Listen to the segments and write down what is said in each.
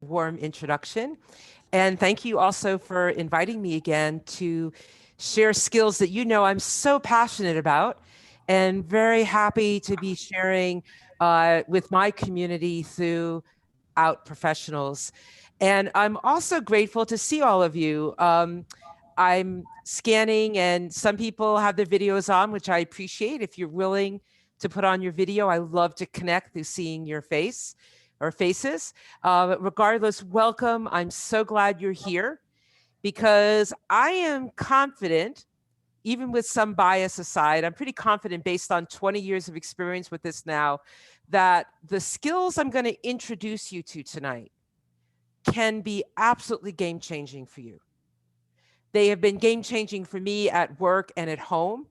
warm introduction. And thank you also for inviting me again to share skills that you know I'm so passionate about, and very happy to be sharing with my community throughout professionals. And I'm also grateful to see all of you. I'm scanning and some people have their videos on, which I appreciate. If you're willing to put on your video, I love to connect through seeing your face or faces. But regardless, welcome. I'm so glad you're here because I am confident, even with some bias aside, I'm pretty confident based on 20 years of experience with this now, that the skills I'm going to introduce you to tonight can be absolutely game-changing for you. They have been game-changing for me at work and at home,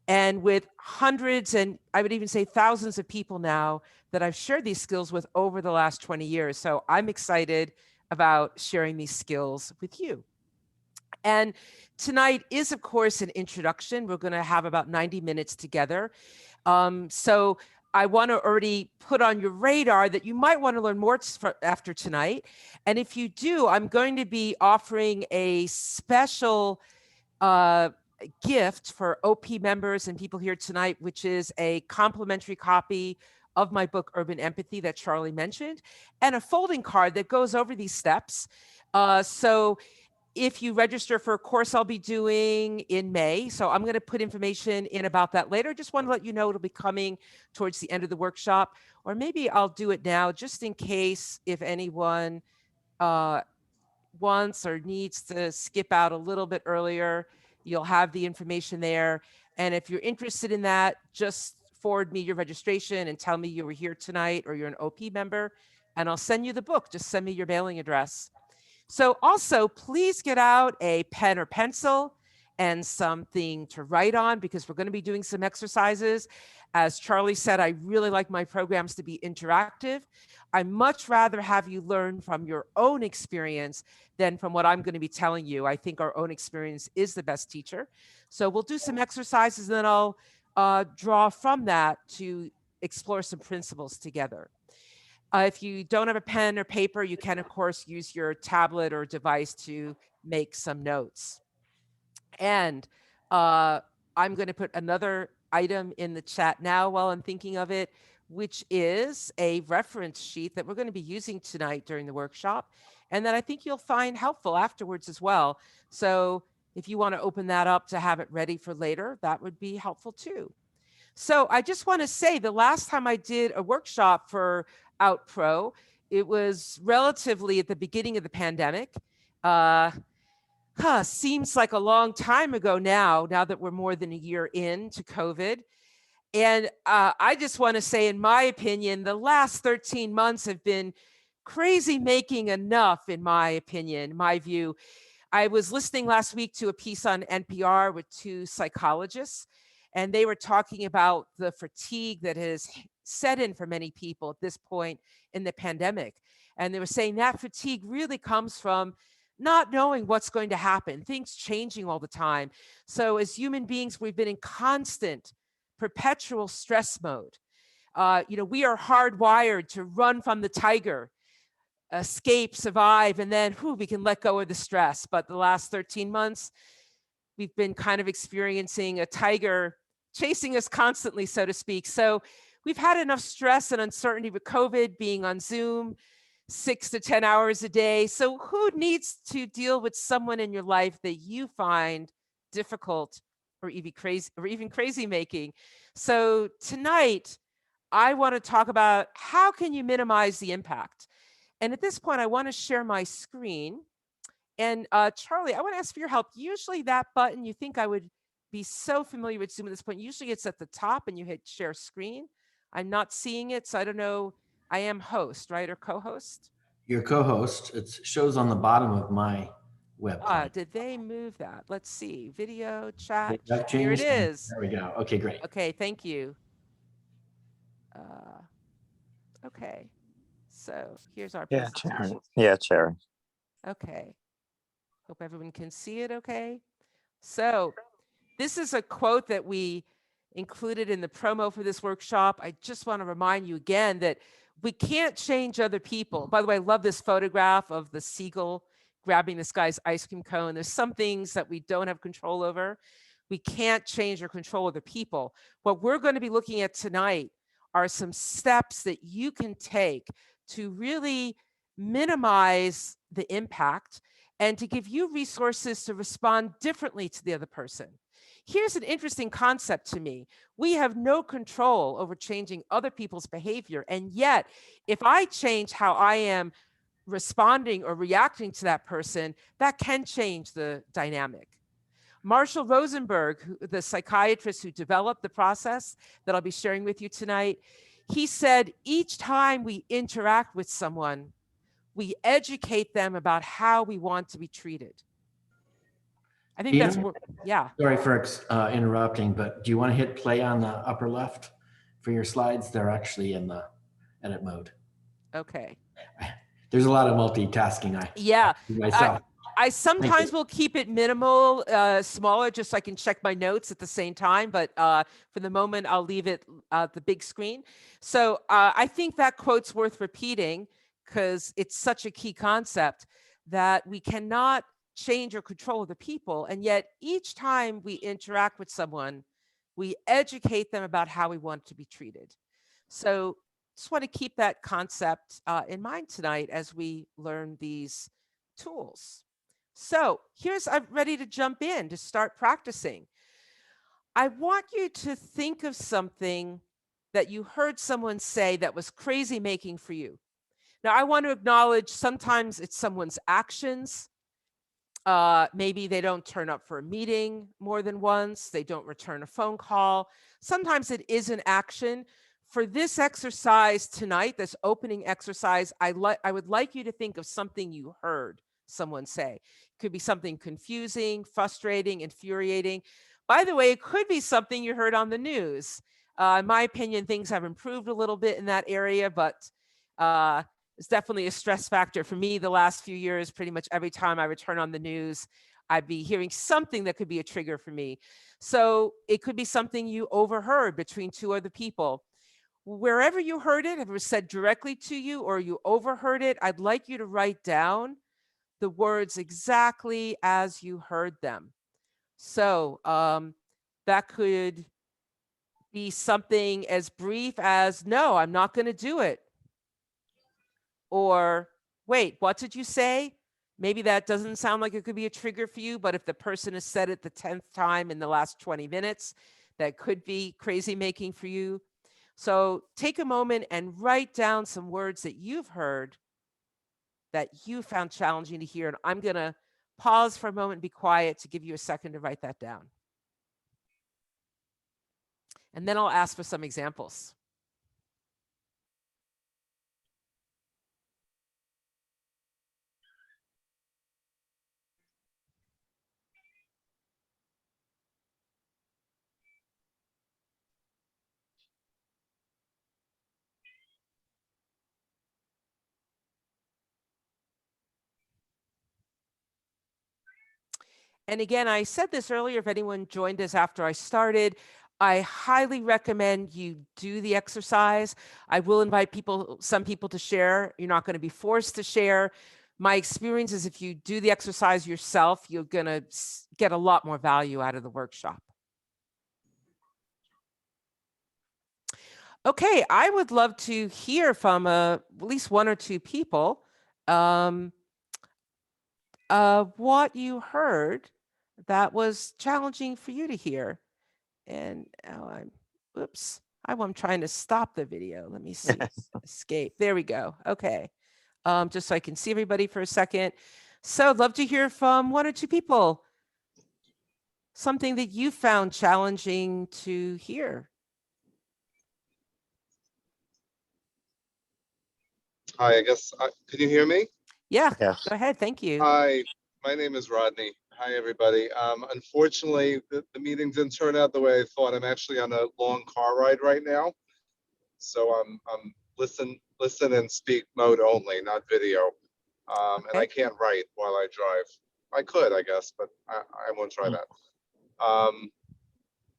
and with hundreds and I would even say thousands of people now that I've shared these skills with over the last 20 years. So I'm excited about sharing these skills with you. And tonight is, of course, an introduction. We're going to have about 90 minutes together. So I want to already put on your radar that you might want to learn more after tonight. And if you do, I'm going to be offering a special gift for OP members and people here tonight, which is a complimentary copy of my book, Urban Empathy, that Charlie mentioned, and a folding card that goes over these steps. So if you register for a course I'll be doing in May, so I'm going to put information in about that later. Just want to let you know it'll be coming towards the end of the workshop, or maybe I'll do it now just in case if anyone wants or needs to skip out a little bit earlier. You'll have the information there. And if you're interested in that, just forward me your registration and tell me you were here tonight or you're an OP member, and I'll send you the book. Just send me your mailing address. So also, please get out a pen or pencil and something to write on, because we're going to be doing some exercises. As Charlie said, I really like my programs to be interactive. I much rather have you learn from your own experience than from what I'm going to be telling you. I think our own experience is the best teacher. So we'll do some exercises, and then I'll draw from that to explore some principles together. If you don't have a pen or paper, you can, of course, use your tablet or device to make some notes. And I'm going to put another item in the chat now while I'm thinking of it, which is a reference sheet that we're going to be using tonight during the workshop, and that I think you'll find helpful afterwards as well. So if you want to open that up to have it ready for later, that would be helpful too. So I just want to say the last time I did a workshop for OutPro, it was relatively at the beginning of the pandemic. Seems like a long time ago now that we're more than a year into COVID. And I just want to say, in my opinion, the last 13 months have been crazy making enough, in my opinion, my view. I was listening last week to a piece on NPR with two psychologists, and they were talking about the fatigue that has set in for many people at this point in the pandemic. And they were saying that fatigue really comes from not knowing what's going to happen, things changing all the time. So as human beings, we've been in constant, perpetual stress mode. We are hardwired to run from the tiger, escape, survive, and then we can let go of the stress. But the last 13 months, we've been kind of experiencing a tiger chasing us constantly, so to speak. So we've had enough stress and uncertainty with COVID, being on Zoom 6 to 10 hours a day. So who needs to deal with someone in your life that you find difficult or even crazy making? So tonight, I want to talk about how can you minimize the impact. And at this point, I want to share my screen. And Charlie, I want to ask for your help. Usually that button, you think I would be so familiar with Zoom at this point. Usually it's at the top and you hit share screen. I'm not seeing it, so I don't know. I am host, right, or co-host? Your co-host. It shows on the bottom of my webcam. Did they move that? Let's see. Video, chat. That Here it changed. is. There we go. Okay, great. Okay, thank you. Okay, so here's our presentation. Yeah, Sharon. Okay. Hope everyone can see it okay. So this is a quote that we included in the promo for this workshop. I just want to remind you again that we can't change other people. By the way, I love this photograph of the seagull grabbing this guy's ice cream cone. There's some things that we don't have control over. We can't change or control other people. What we're going to be looking at tonight are some steps that you can take to really minimize the impact and to give you resources to respond differently to the other person. Here's an interesting concept to me. We have no control over changing other people's behavior. And yet, if I change how I am responding or reacting to that person, that can change the dynamic. Marshall Rosenberg, the psychiatrist who developed the process that I'll be sharing with you tonight, he said, each time we interact with someone, we educate them about how we want to be treated. I think that's what, yeah. Sorry for interrupting, but do you want to hit play on the upper left for your slides? They're actually in the edit mode. Okay. There's a lot of multitasking. Yeah. Myself. I sometimes will keep it minimal, smaller, just so I can check my notes at the same time. But for the moment, I'll leave it the big screen. So I think that quote's worth repeating because it's such a key concept that we cannot change or control the people. And yet each time we interact with someone, we educate them about how we want to be treated. So just want to keep that concept in mind tonight as we learn these tools. So I'm ready to jump in to start practicing. I want you to think of something that you heard someone say that was crazy making for you. Now, I want to acknowledge sometimes it's someone's actions. Maybe they don't turn up for a meeting more than once. They don't return a phone call. Sometimes it is an action. For this exercise tonight, this opening exercise, I would like you to think of something you heard someone say. It could be something confusing, frustrating, infuriating. By the way, it could be something you heard on the news. In my opinion, things have improved a little bit in that area, but it's definitely a stress factor for me the last few years. Pretty much every time I return on the news, I'd be hearing something that could be a trigger for me. So it could be something you overheard between two other people. Wherever you heard it, if it was said directly to you or you overheard it, I'd like you to write down the words exactly as you heard them. So that could be something as brief as, no, I'm not going to do it. Or, wait, what did you say? Maybe that doesn't sound like it could be a trigger for you, but if the person has said it the 10th time in the last 20 minutes, that could be crazy making for you. So take a moment and write down some words that you've heard that you found challenging to hear. And I'm going to pause for a moment and be quiet to give you a second to write that down. And then I'll ask for some examples. And again, I said this earlier, if anyone joined us after I started, I highly recommend you do the exercise. I will invite some people to share. You're not going to be forced to share. My experience is if you do the exercise yourself, you're going to get a lot more value out of the workshop. Okay, I would love to hear from at least one or two people what you heard that was challenging for you to hear. And I'm trying to stop the video. Let me see. Escape. There we go. Okay. Just so I can see everybody for a second. So I'd love to hear from one or two people. Something that you found challenging to hear. Hi, I guess, can you hear me? Yeah, yes. Go ahead. Thank you. Hi, my name is Rodney. Hi, everybody. Unfortunately, the meeting didn't turn out the way I thought. I'm actually on a long car ride right now. So I'm listen and speak mode only, not video. Okay. And I can't write while I drive. I could, I guess, but I won't try that.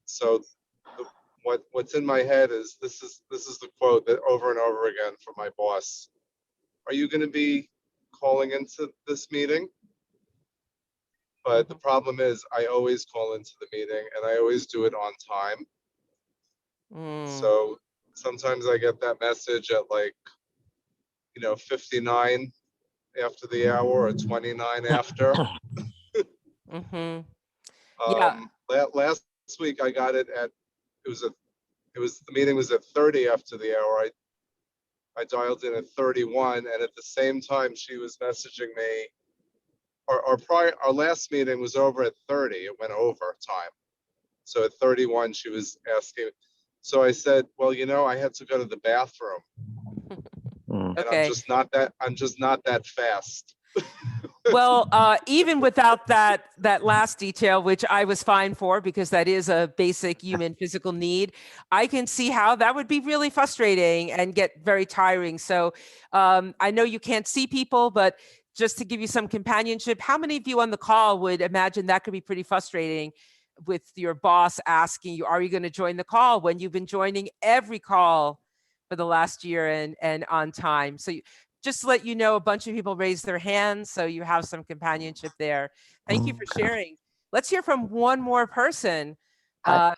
So what's in my head is this is the quote that over and over again from my boss. Are you going to be calling into this meeting? But the problem is I always call into the meeting and I always do it on time. So sometimes I get that message at like, 59 after the hour or 29 after. Yeah. Last week I got it at, the meeting was at 30 after the hour. I dialed in at 31, and at the same time she was messaging me. Our last meeting was over at 30. It went over time. So at 31, she was asking. So I said, well, I had to go to the bathroom, and Okay. I'm just not that fast. Well, even without that last detail, which I was fine for because that is a basic human physical need, I can see how that would be really frustrating and get very tiring. So I know you can't see people, but just to give you some companionship, how many of you on the call would imagine that could be pretty frustrating with your boss asking you, are you going to join the call when you've been joining every call for the last year and on time? So just to let you know, a bunch of people raised their hands, so you have some companionship there. Thank you for sharing. Let's hear from one more person. Hi,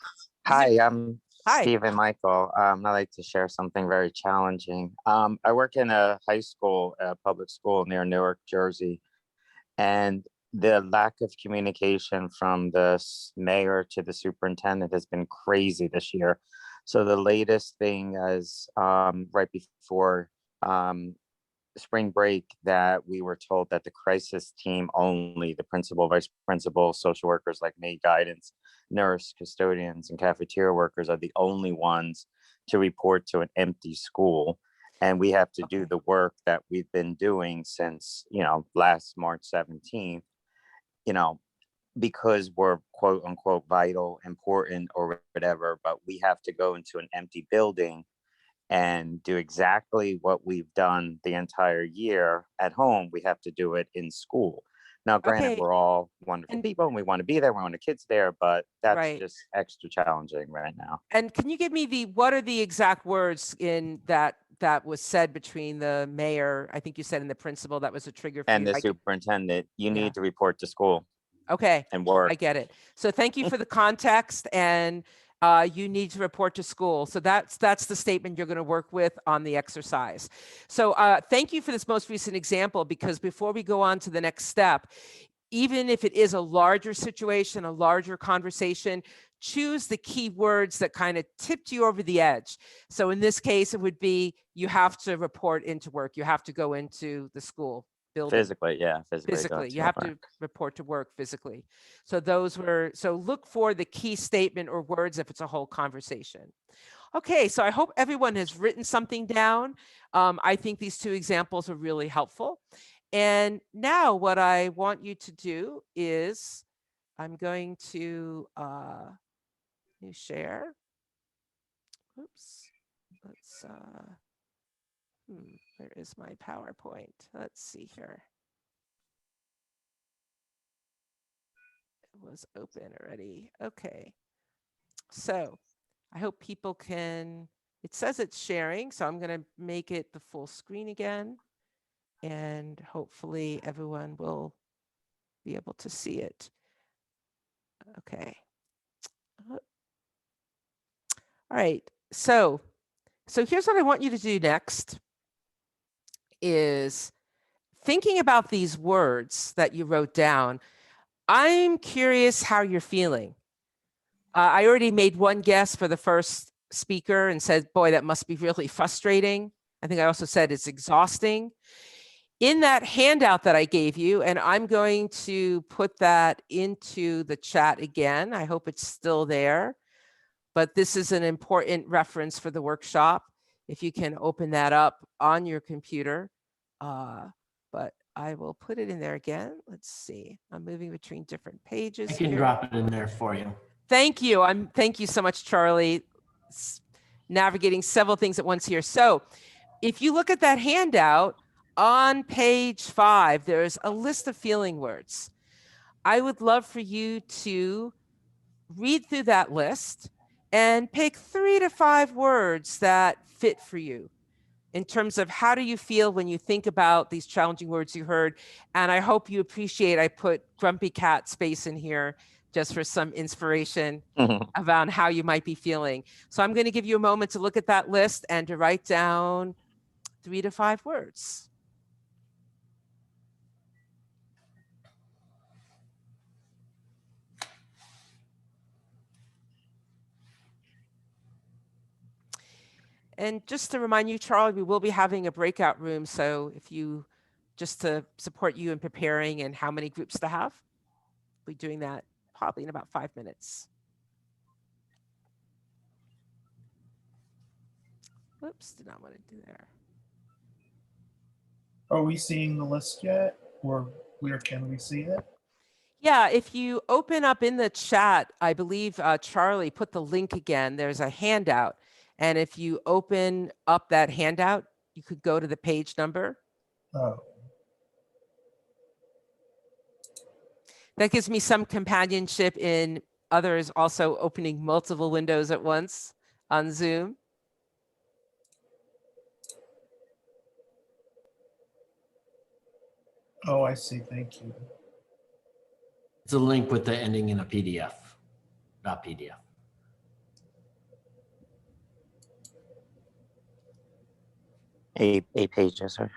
I'm Hi. Stephen Michael. I'd like to share something very challenging. I work in a high school, a public school near Newark, Jersey, and the lack of communication from the mayor to the superintendent has been crazy this year. So the latest thing is right before spring break that we were told that the crisis team only, the principal, vice principal, social workers like me, guidance, nurse, custodians, and cafeteria workers are the only ones to report to an empty school. And we have to do the work that we've been doing since, last March 17th, because we're quote unquote vital, important, or whatever, but we have to go into an empty building and do exactly what we've done the entire year at home. We have to do it in school. Now, granted, we're all wonderful people and we want to be there. We want the kids there, but that's just extra challenging right now. And can you give me what are the exact words in that was said between the mayor, I think you said, and the principal that was a trigger for and you? the superintendent, you need to report to school. Okay. And work. I get it. So thank you for the context, and you need to report to school. So that's the statement you're going to work with on the exercise. So thank you for this most recent example, because before we go on to the next step, even if it is a larger situation, a larger conversation, choose the key words that kind of tipped you over the edge. So in this case, it would be, you have to report into work. You have to go into the school building. Physically, yeah. Physically, you have to report to work physically. So so look for the key statement or words if it's a whole conversation. Okay, so I hope everyone has written something down. I think these two examples are really helpful. And now what I want you to do is, I'm going to new share. Oops, let's, where is my PowerPoint? Let's see here. It was open already. Okay. So I hope people can, it says it's sharing, so I'm going to make it the full screen again. And hopefully everyone will be able to see it. Okay. All right. So here's what I want you to do next is thinking about these words that you wrote down. I'm curious how you're feeling. I already made one guess for the first speaker and said, boy, that must be really frustrating. I think I also said it's exhausting. In that handout that I gave you, and I'm going to put that into the chat again. I hope it's still there, but this is an important reference for the workshop. If you can open that up on your computer, but I will put it in there again. Let's see, I'm moving between different pages. I can drop it in there for you. Thank you. Thank you so much, Charlie. Navigating several things at once here. So if you look at that handout on page 5, there's a list of feeling words. I would love for you to read through that list and pick 3 to 5 words that fit for you in terms of how do you feel when you think about these challenging words you heard. And I hope you appreciate I put grumpy cat space in here just for some inspiration about how you might be feeling. So I'm going to give you a moment to look at that list and to write down 3 to 5 words. And just to remind you, Charlie, we will be having a breakout room. So if you, just to support you in preparing and how many groups to have, we'll be doing that probably in about 5 minutes. Whoops, did not want to do there. Are we seeing the list yet, or where can we see it? Yeah, if you open up in the chat, I believe Charlie put the link again. There's a handout. And if you open up that handout, you could go to the page number. Oh, That gives me some companionship in others also opening multiple windows at once on Zoom. oh, I see. Thank you. It's a link with the ending in a PDF, not PDF. Eight pages, sir.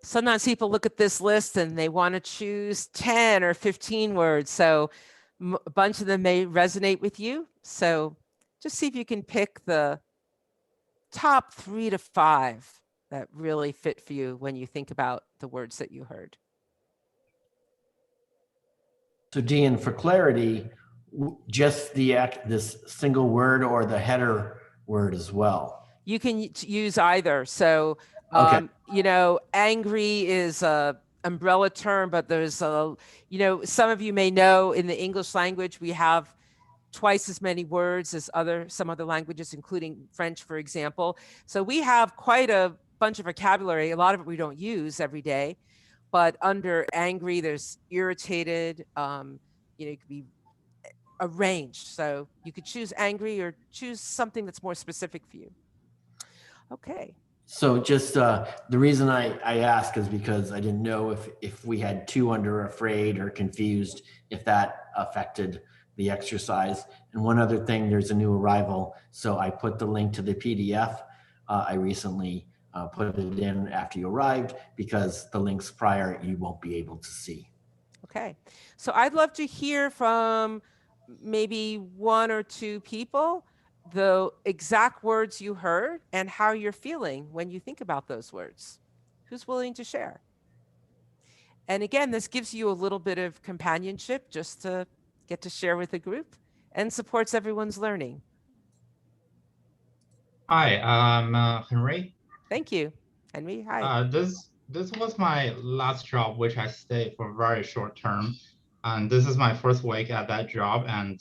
Sometimes people look at this list and they want to choose 10 or 15 words. So a bunch of them may resonate with you. So just see if you can pick the top 3 to 5 that really fit for you when you think about the words that you heard. So Dian, for clarity, just this single word or the header word as well? You can use either. So, Okay. you know, angry is a umbrella term, but there's a, you know, some of you may know in the English language, we have twice as many words as some other languages, including French, for example. So we have quite a bunch of vocabulary. A lot of it we don't use every day, but under angry, there's irritated, you know, it could be a range. So you could choose angry or choose something that's more specific for you. Okay. So just the reason I ask is because I didn't know if we had 2 under afraid or confused, if that affected the exercise. And one other thing, there's a new arrival. So I put the link to the PDF. I recently put it in after you arrived because the links prior you won't be able to see. Okay. So I'd love to hear from maybe 1 or 2 people the exact words you heard and how you're feeling when you think about those words. Who's willing to share? And again, this gives you a little bit of companionship just to get to share with the group and supports everyone's learning. Hi, I'm Henry. Thank you. Henry, hi. This was my last job, which I stayed for a very short term, and this is my first week at that job. And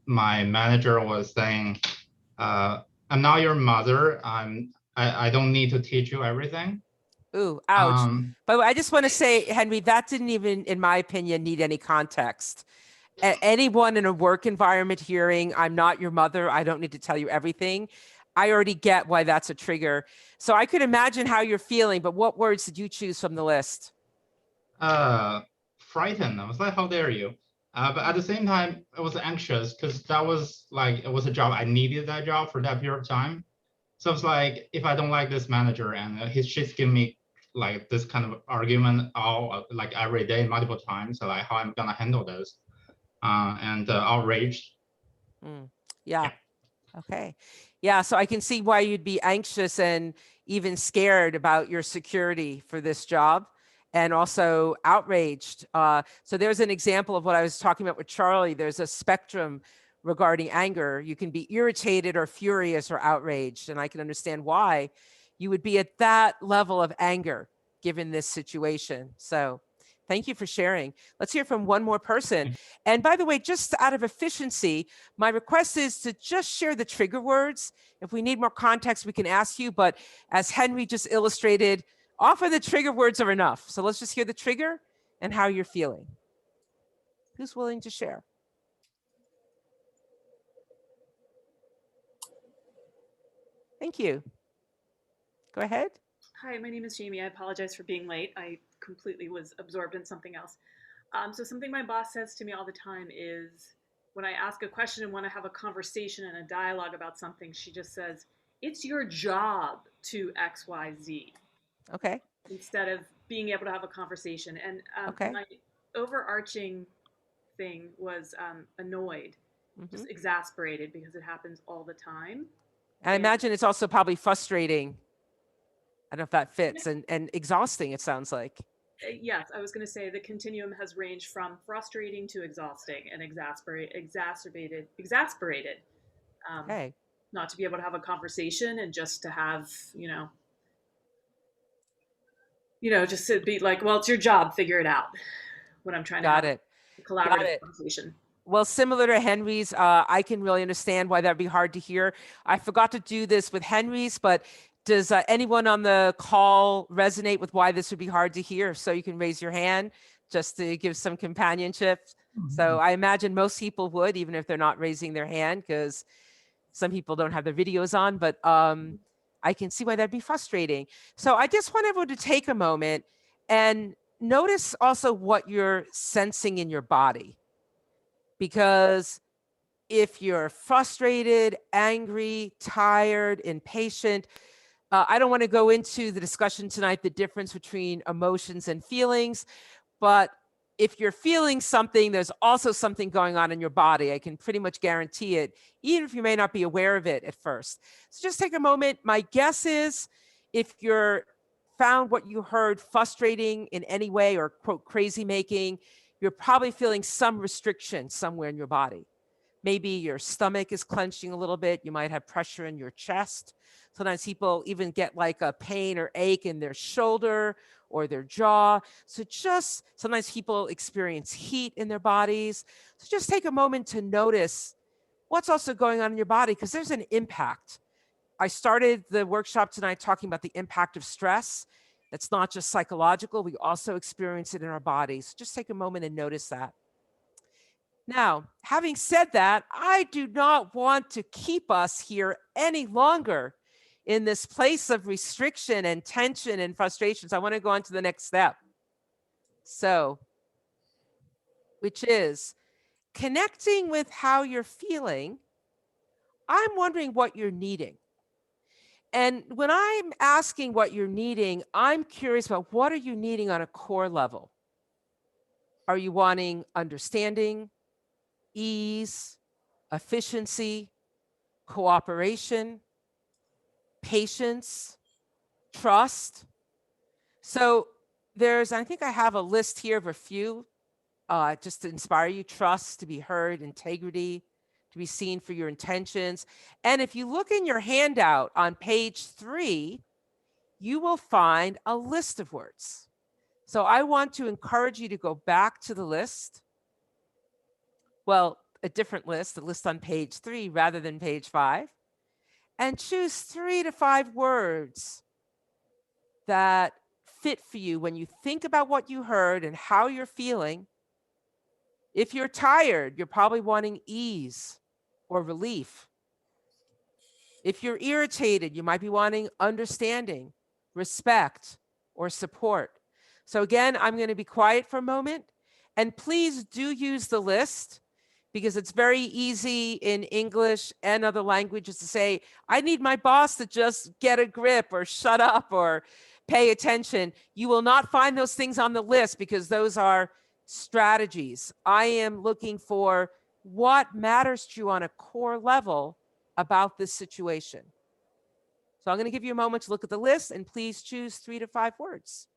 my manager was saying, "I'm not your mother. I don't need to teach you everything." Ooh, ouch. But I just want to say, Henry, that didn't even, in my opinion, need any context. Anyone in a work environment hearing, "I'm not your mother, I don't need to tell you everything," I already get why that's a trigger. So I could imagine how you're feeling, but what words did you choose from the list? Frightened. I was like, "How dare you?" But at the same time, I was anxious because that was like, it was a job. I needed that job for that period of time. So it's like, if I don't like this manager and she's giving me like this kind of argument like every day, multiple times, so like how I'm gonna handle this, and outraged. Yeah. Okay. Yeah. So I can see why you'd be anxious and even scared about your security for this job. and also outraged. So there's an example of what I was talking about with Charlie. There's a spectrum regarding anger. You can be irritated or furious or outraged, and I can understand why you would be at that level of anger given this situation. So thank you for sharing. Let's hear from one more person. And by the way, just out of efficiency, my request is to just share the trigger words. If we need more context, we can ask you, but as Henry just illustrated, often the trigger words are enough. So let's just hear the trigger and how you're feeling. Who's willing to share? Thank you. Go ahead. Hi, my name is Jamie. I apologize for being late. I completely was absorbed in something else. So something my boss says to me all the time is when I ask a question and want to have a conversation and a dialogue about something, she just says, it's your job to X, Y, Z. Okay. Instead of being able to have a conversation. And Okay. my overarching thing was annoyed, just exasperated because it happens all the time. And I imagine it's also probably frustrating. I don't know if that fits, and exhausting, it sounds like. Yes, I was going to say the continuum has ranged from frustrating to exhausting and exasperated. Okay. Not to be able to have a conversation and just to have, just to be like, well, it's your job, figure it out. When I'm trying to have a collaborative conversation. Well, similar to Henry's, I can really understand why that'd be hard to hear. I forgot to do this with Henry's, but does anyone on the call resonate with why this would be hard to hear? So you can raise your hand just to give some companionship. So I imagine most people would, even if they're not raising their hand, because some people don't have their videos on, but I can see why that'd be frustrating. So I just want everyone to take a moment and notice also what you're sensing in your body. Because if you're frustrated, angry, tired, impatient, I don't want to go into the discussion tonight, the difference between emotions and feelings, but if you're feeling something, there's also something going on in your body. I can pretty much guarantee it, even if you may not be aware of it at first. So just take a moment. My guess is if you're found what you heard frustrating in any way or quote crazy making, you're probably feeling some restriction somewhere in your body. Maybe your stomach is clenching a little bit. You might have pressure in your chest. Sometimes people even get like a pain or ache in their shoulder or their jaw. So just sometimes people experience heat in their bodies. So just take a moment to notice what's also going on in your body, because there's an impact. I started the workshop tonight talking about the impact of stress. It's not just psychological, we also experience it in our bodies. Just take a moment and notice that. Now, having said that, I do not want to keep us here any longer in this place of restriction and tension and frustrations. I want to go on to the next step. So, which is connecting with how you're feeling. I'm wondering what you're needing. And when I'm asking what you're needing, I'm curious about what are you needing on a core level? Are you wanting understanding, ease, efficiency, cooperation, patience, trust? So I think I have a list here of a few just to inspire you: trust, to be heard, integrity, to be seen for your intentions. And if you look in your handout on page 3, you will find a list of words. So I want to encourage you to go back to the list. Well, a different list, a list on page 3 rather than page 5, and choose 3 to 5 words that fit for you when you think about what you heard and how you're feeling. If you're tired, you're probably wanting ease or relief. If you're irritated, you might be wanting understanding, respect, or support. So again, I'm going to be quiet for a moment, and please do use the list, because it's very easy in English and other languages to say, I need my boss to just get a grip or shut up or pay attention. You will not find those things on the list because those are strategies. I am looking for what matters to you on a core level about this situation. So I'm going to give you a moment to look at the list, and please choose 3 to 5 words.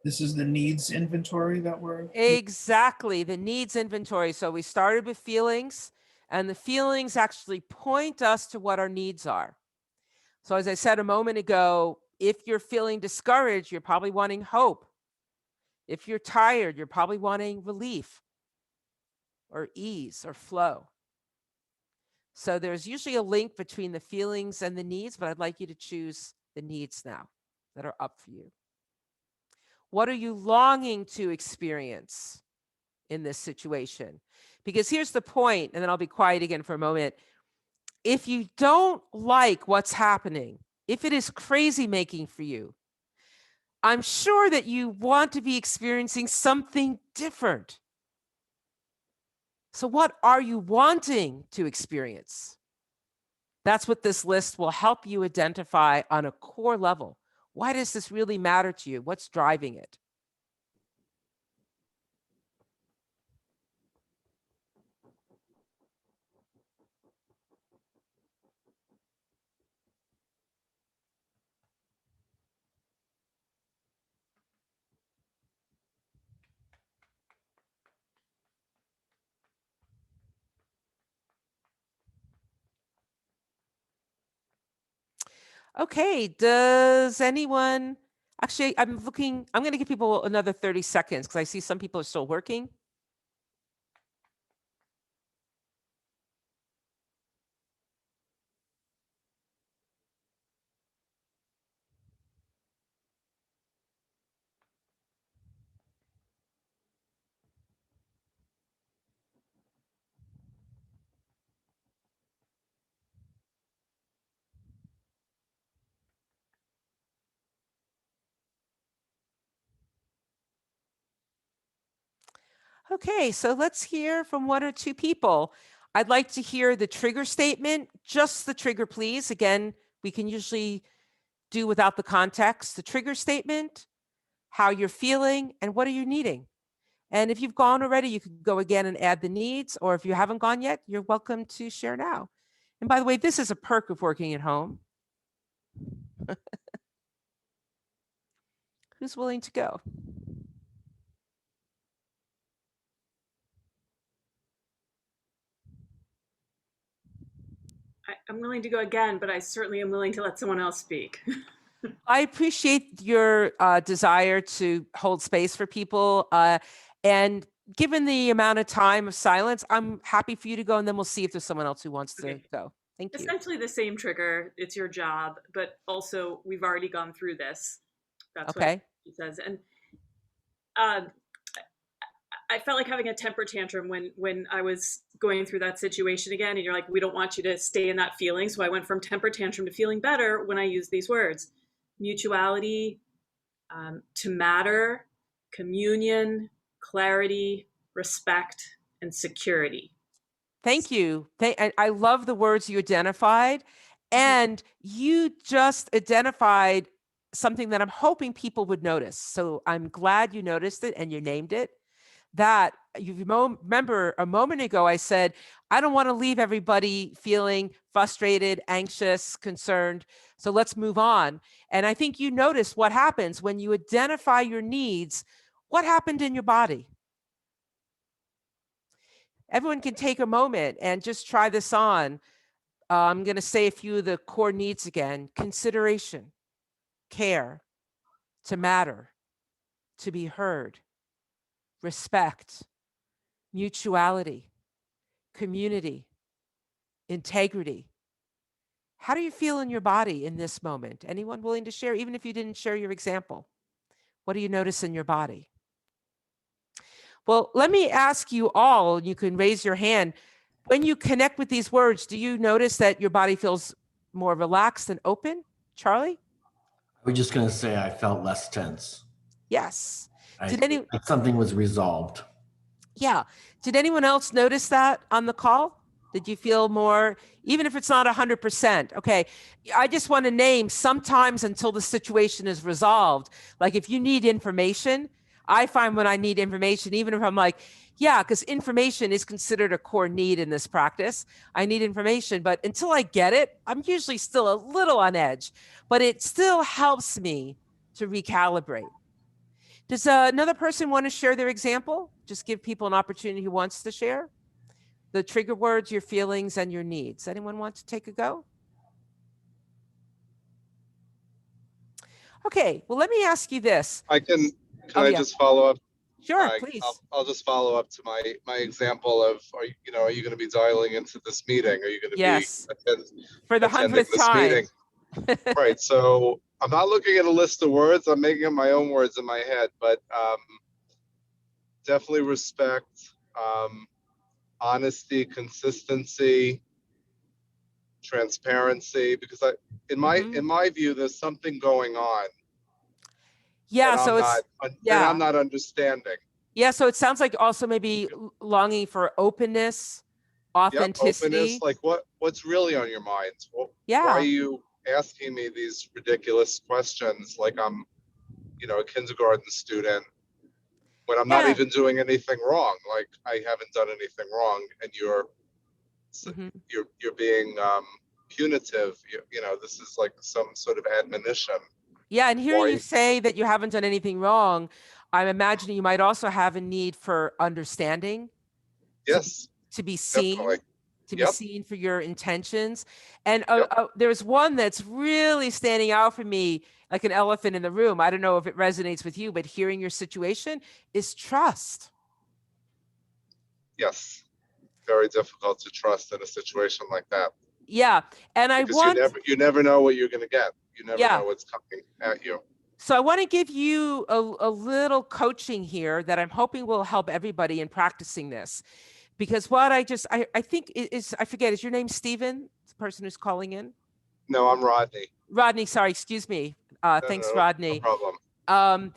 This is the needs inventory that we're. Exactly, the needs inventory. So we started with feelings, and the feelings actually point us to what our needs are. So as I said a moment ago, if you're feeling discouraged, you're probably wanting hope. If you're tired, you're probably wanting relief or ease or flow. So there's usually a link between the feelings and the needs, but I'd like you to choose the needs now that are up for you. What are you longing to experience in this situation? Because here's the point, and then I'll be quiet again for a moment. If you don't like what's happening, if it is crazy making for you, I'm sure that you want to be experiencing something different. So what are you wanting to experience? That's what this list will help you identify on a core level. Why does this really matter to you? What's driving it? Okay, does anyone, actually, I'm going to give people another 30 seconds because I see some people are still working. Okay, so let's hear from one or two people. I'd like to hear the trigger statement, just the trigger, please. Again, we can usually do without the context. The trigger statement, how you're feeling, and what are you needing? And if you've gone already, you could go again and add the needs, or if you haven't gone yet, you're welcome to share now. And by the way, this is a perk of working at home. Who's willing to go? I'm willing to go again, but I certainly am willing to let someone else speak. I appreciate your desire to hold space for people. And given the amount of time of silence, I'm happy for you to go, and then we'll see if there's someone else who wants to go. Thank you. Essentially the same trigger. It's your job, but also we've already gone through this. That's Okay. what he says. And I felt like having a temper tantrum when I was going through that situation again. And you're like, we don't want you to stay in that feeling. So I went from temper tantrum to feeling better when I used these words: mutuality, to matter, communion, clarity, respect, and security. Thank you. I love the words you identified. And you just identified something that I'm hoping people would notice. So I'm glad you noticed it and you named it. That you remember a moment ago, I said, I don't want to leave everybody feeling frustrated, anxious, concerned. So let's move on. And I think you notice what happens when you identify your needs. What happened in your body? Everyone can take a moment and just try this on. I'm going to say a few of the core needs again: consideration, care, to matter, to be heard, respect, mutuality, community, integrity. How do you feel in your body in this moment? Anyone willing to share, even if you didn't share your example? What do you notice in your body? Well, let me ask you all, you can raise your hand. When you connect with these words, do you notice that your body feels more relaxed and open? Charlie? I was just going to say I felt less tense. Yes. Something was resolved. Yeah. Did anyone else notice that on the call? Did you feel more, even if it's not 100%? Okay. I just want to name sometimes until the situation is resolved. Like if you need information, I find when I need information, even if I'm like, yeah, because information is considered a core need in this practice. I need information, but until I get it, I'm usually still a little on edge, but it still helps me to recalibrate. Does another person want to share their example? Just give people an opportunity who wants to share. The trigger words, your feelings, and your needs. Anyone want to take a go? Okay, well, let me ask you this. Can Oh, I yeah. just follow up? Sure, please. I'll just follow up to my example of, are you going to be dialing into this meeting? Are you going to Yes, be for the attending 100th this time. meeting? Right. So I'm not looking at a list of words. I'm making up my own words in my head, but definitely respect, honesty, consistency, transparency, because in my view, there's something going on Yeah, that so it's, that I'm not understanding. Yeah, so it sounds like also maybe longing for openness, authenticity. Yep, openness, like what's really on your mind? Yeah. Why are you asking me these ridiculous questions like I'm, a kindergarten student when I'm not even doing anything wrong? Like I haven't done anything wrong, and you're being punitive. This is like some sort of admonition. Yeah, and hearing you say that you haven't done anything wrong, I'm imagining you might also have a need for understanding. Yes. To be seen. Definitely. To be seen for your intentions. And Yep. there's one that's really standing out for me like an elephant in the room. I don't know if it resonates with you, but hearing your situation is trust. Yes. Very difficult to trust in a situation like that. Yeah. And you never know what you're going to get. You never know what's coming at you. So I want to give you a little coaching here that I'm hoping will help everybody in practicing this. Because what I think is, I forget, is your name Stephen, the person who's calling in? No, I'm Rodney. Rodney, sorry, excuse me. Thanks, Rodney. No problem.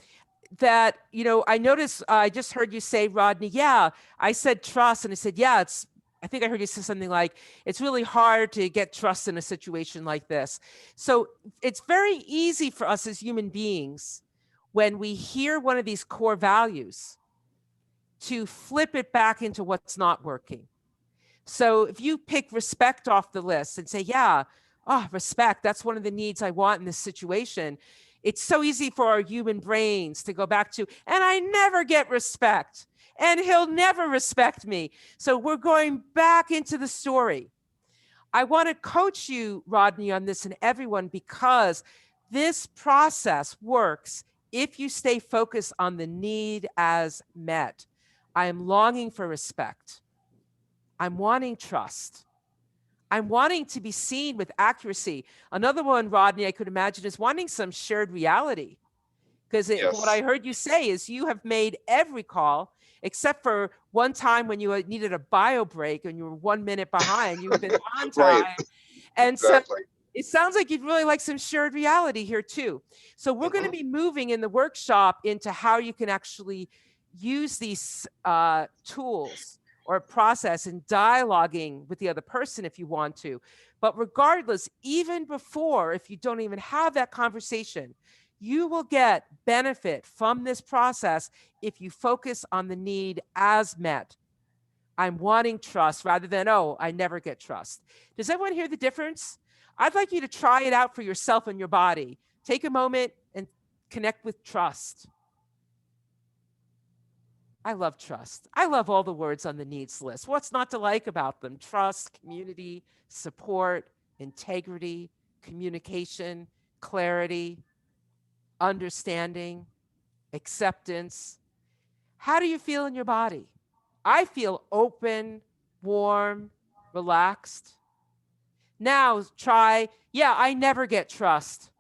That, I noticed, I just heard you say, Rodney, yeah, I said trust. And I said, yeah, I think I heard you say something like, it's really hard to get trust in a situation like this. So it's very easy for us as human beings, when we hear one of these core values, to flip it back into what's not working. So if you pick respect off the list and say, yeah, respect, that's one of the needs I want in this situation. It's so easy for our human brains to go back to, and I never get respect, and he'll never respect me. So we're going back into the story. I want to coach you, Rodney, on this and everyone, because this process works if you stay focused on the need as met. I am longing for respect. I'm wanting trust. I'm wanting to be seen with accuracy. Another one, Rodney, I could imagine is wanting some shared reality. Because what I heard you say is you have made every call, except for one time when you needed a bio break and you were 1 minute behind. You've been on time. Right. And exactly. So it sounds like you'd really like some shared reality here too. So we're going to be moving in the workshop into how you can actually use these tools or process and dialoguing with the other person if you want to. But regardless, even before, if you don't even have that conversation, you will get benefit from this process if you focus on the need as met. I'm wanting trust rather than, oh, I never get trust. Does everyone hear the difference? I'd like you to try it out for yourself and your body. Take a moment and connect with trust. I love trust. I love all the words on the needs list. What's not to like about them? Trust, community, support, integrity, communication, clarity, understanding, acceptance. How do you feel in your body? I feel open, warm, relaxed. Now try, yeah, I never get trust.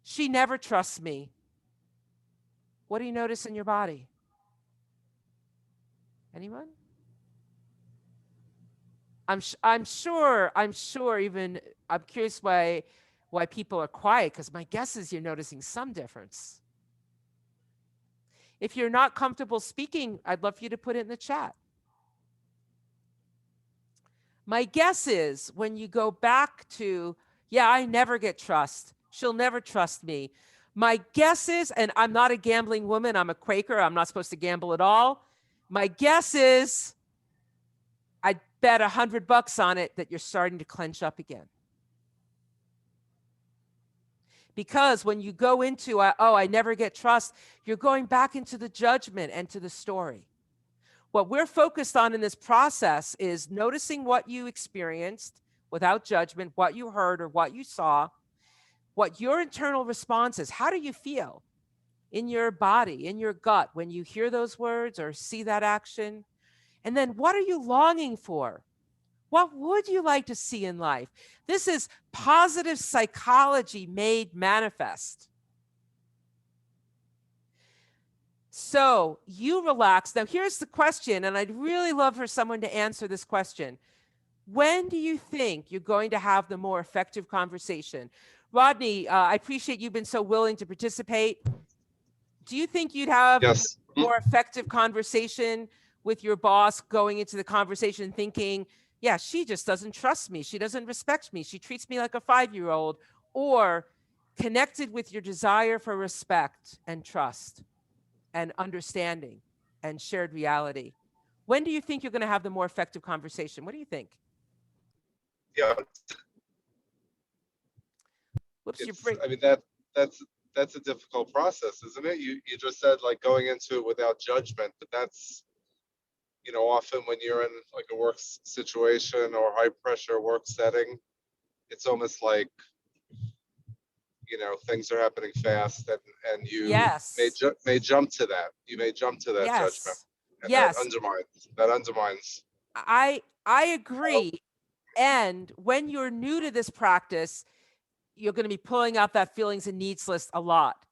She never trusts me. What do you notice in your body? Anyone? I'm sure even, I'm curious why people are quiet, because my guess is you're noticing some difference. If you're not comfortable speaking, I'd love for you to put it in the chat. My guess is when you go back to, yeah, I never get trust. She'll never trust me. My guess is, and I'm not a gambling woman, I'm a Quaker, I'm not supposed to gamble at all. My guess is, I'd bet $100 on it that you're starting to clench up again. Because when you go into, oh, I never get trust, you're going back into the judgment and to the story. What we're focused on in this process is noticing what you experienced without judgment, what you heard or what you saw, what your internal response is. How do you feel in your body, in your gut, when you hear those words or see that action? And then what are you longing for? What would you like to see in life? This is positive psychology made manifest. So you relax. Now, here's the question, and I'd really love for someone to answer this question. When do you think you're going to have the more effective conversation? Rodney, I appreciate you've been so willing to participate. Do you think you'd have Yes. a more effective conversation with your boss going into the conversation thinking, yeah, she just doesn't trust me. She doesn't respect me. She treats me like a 5-year-old, or connected with your desire for respect and trust and understanding and shared reality? When do you think you're going to have the more effective conversation? What do you think? Yeah. Whoops, you're It's, break. I mean, that's a difficult process, isn't it? You just said like going into it without judgment, but that's, you know, often when you're in like a work situation or high pressure work setting, it's almost like, you know, things are happening fast, and you Yes. may jump to that. You may jump to that judgment, Yes. and Yes. that undermines. I agree. And when you're new to this practice, you're going to be pulling out that feelings and needs list a lot.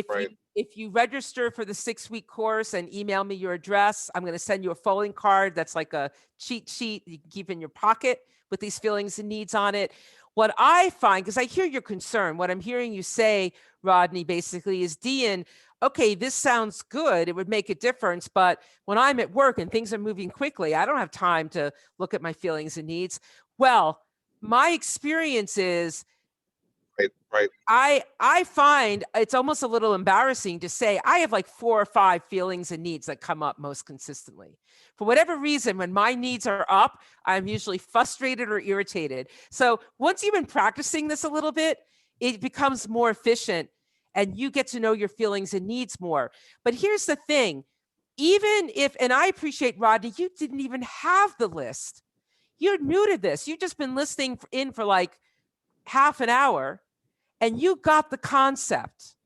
Right. If you register for the 6-week course and email me your address, I'm going to send you a folding card that's like a cheat sheet you can keep in your pocket with these feelings and needs on it. What I find, because I hear your concern, what I'm hearing you say, Rodney, basically is, Dian, okay, this sounds good. It would make a difference. But when I'm at work and things are moving quickly, I don't have time to look at my feelings and needs. Well, my experience is, Right. I find it's almost a little embarrassing to say I have like 4 or 5 feelings and needs that come up most consistently. For whatever reason, when my needs are up, I'm usually frustrated or irritated. So once you've been practicing this a little bit, it becomes more efficient and you get to know your feelings and needs more. But here's the thing, even if, and I appreciate, Rodney, you didn't even have the list. You're new to this. You've just been listening in for like half an hour. And you got the concept.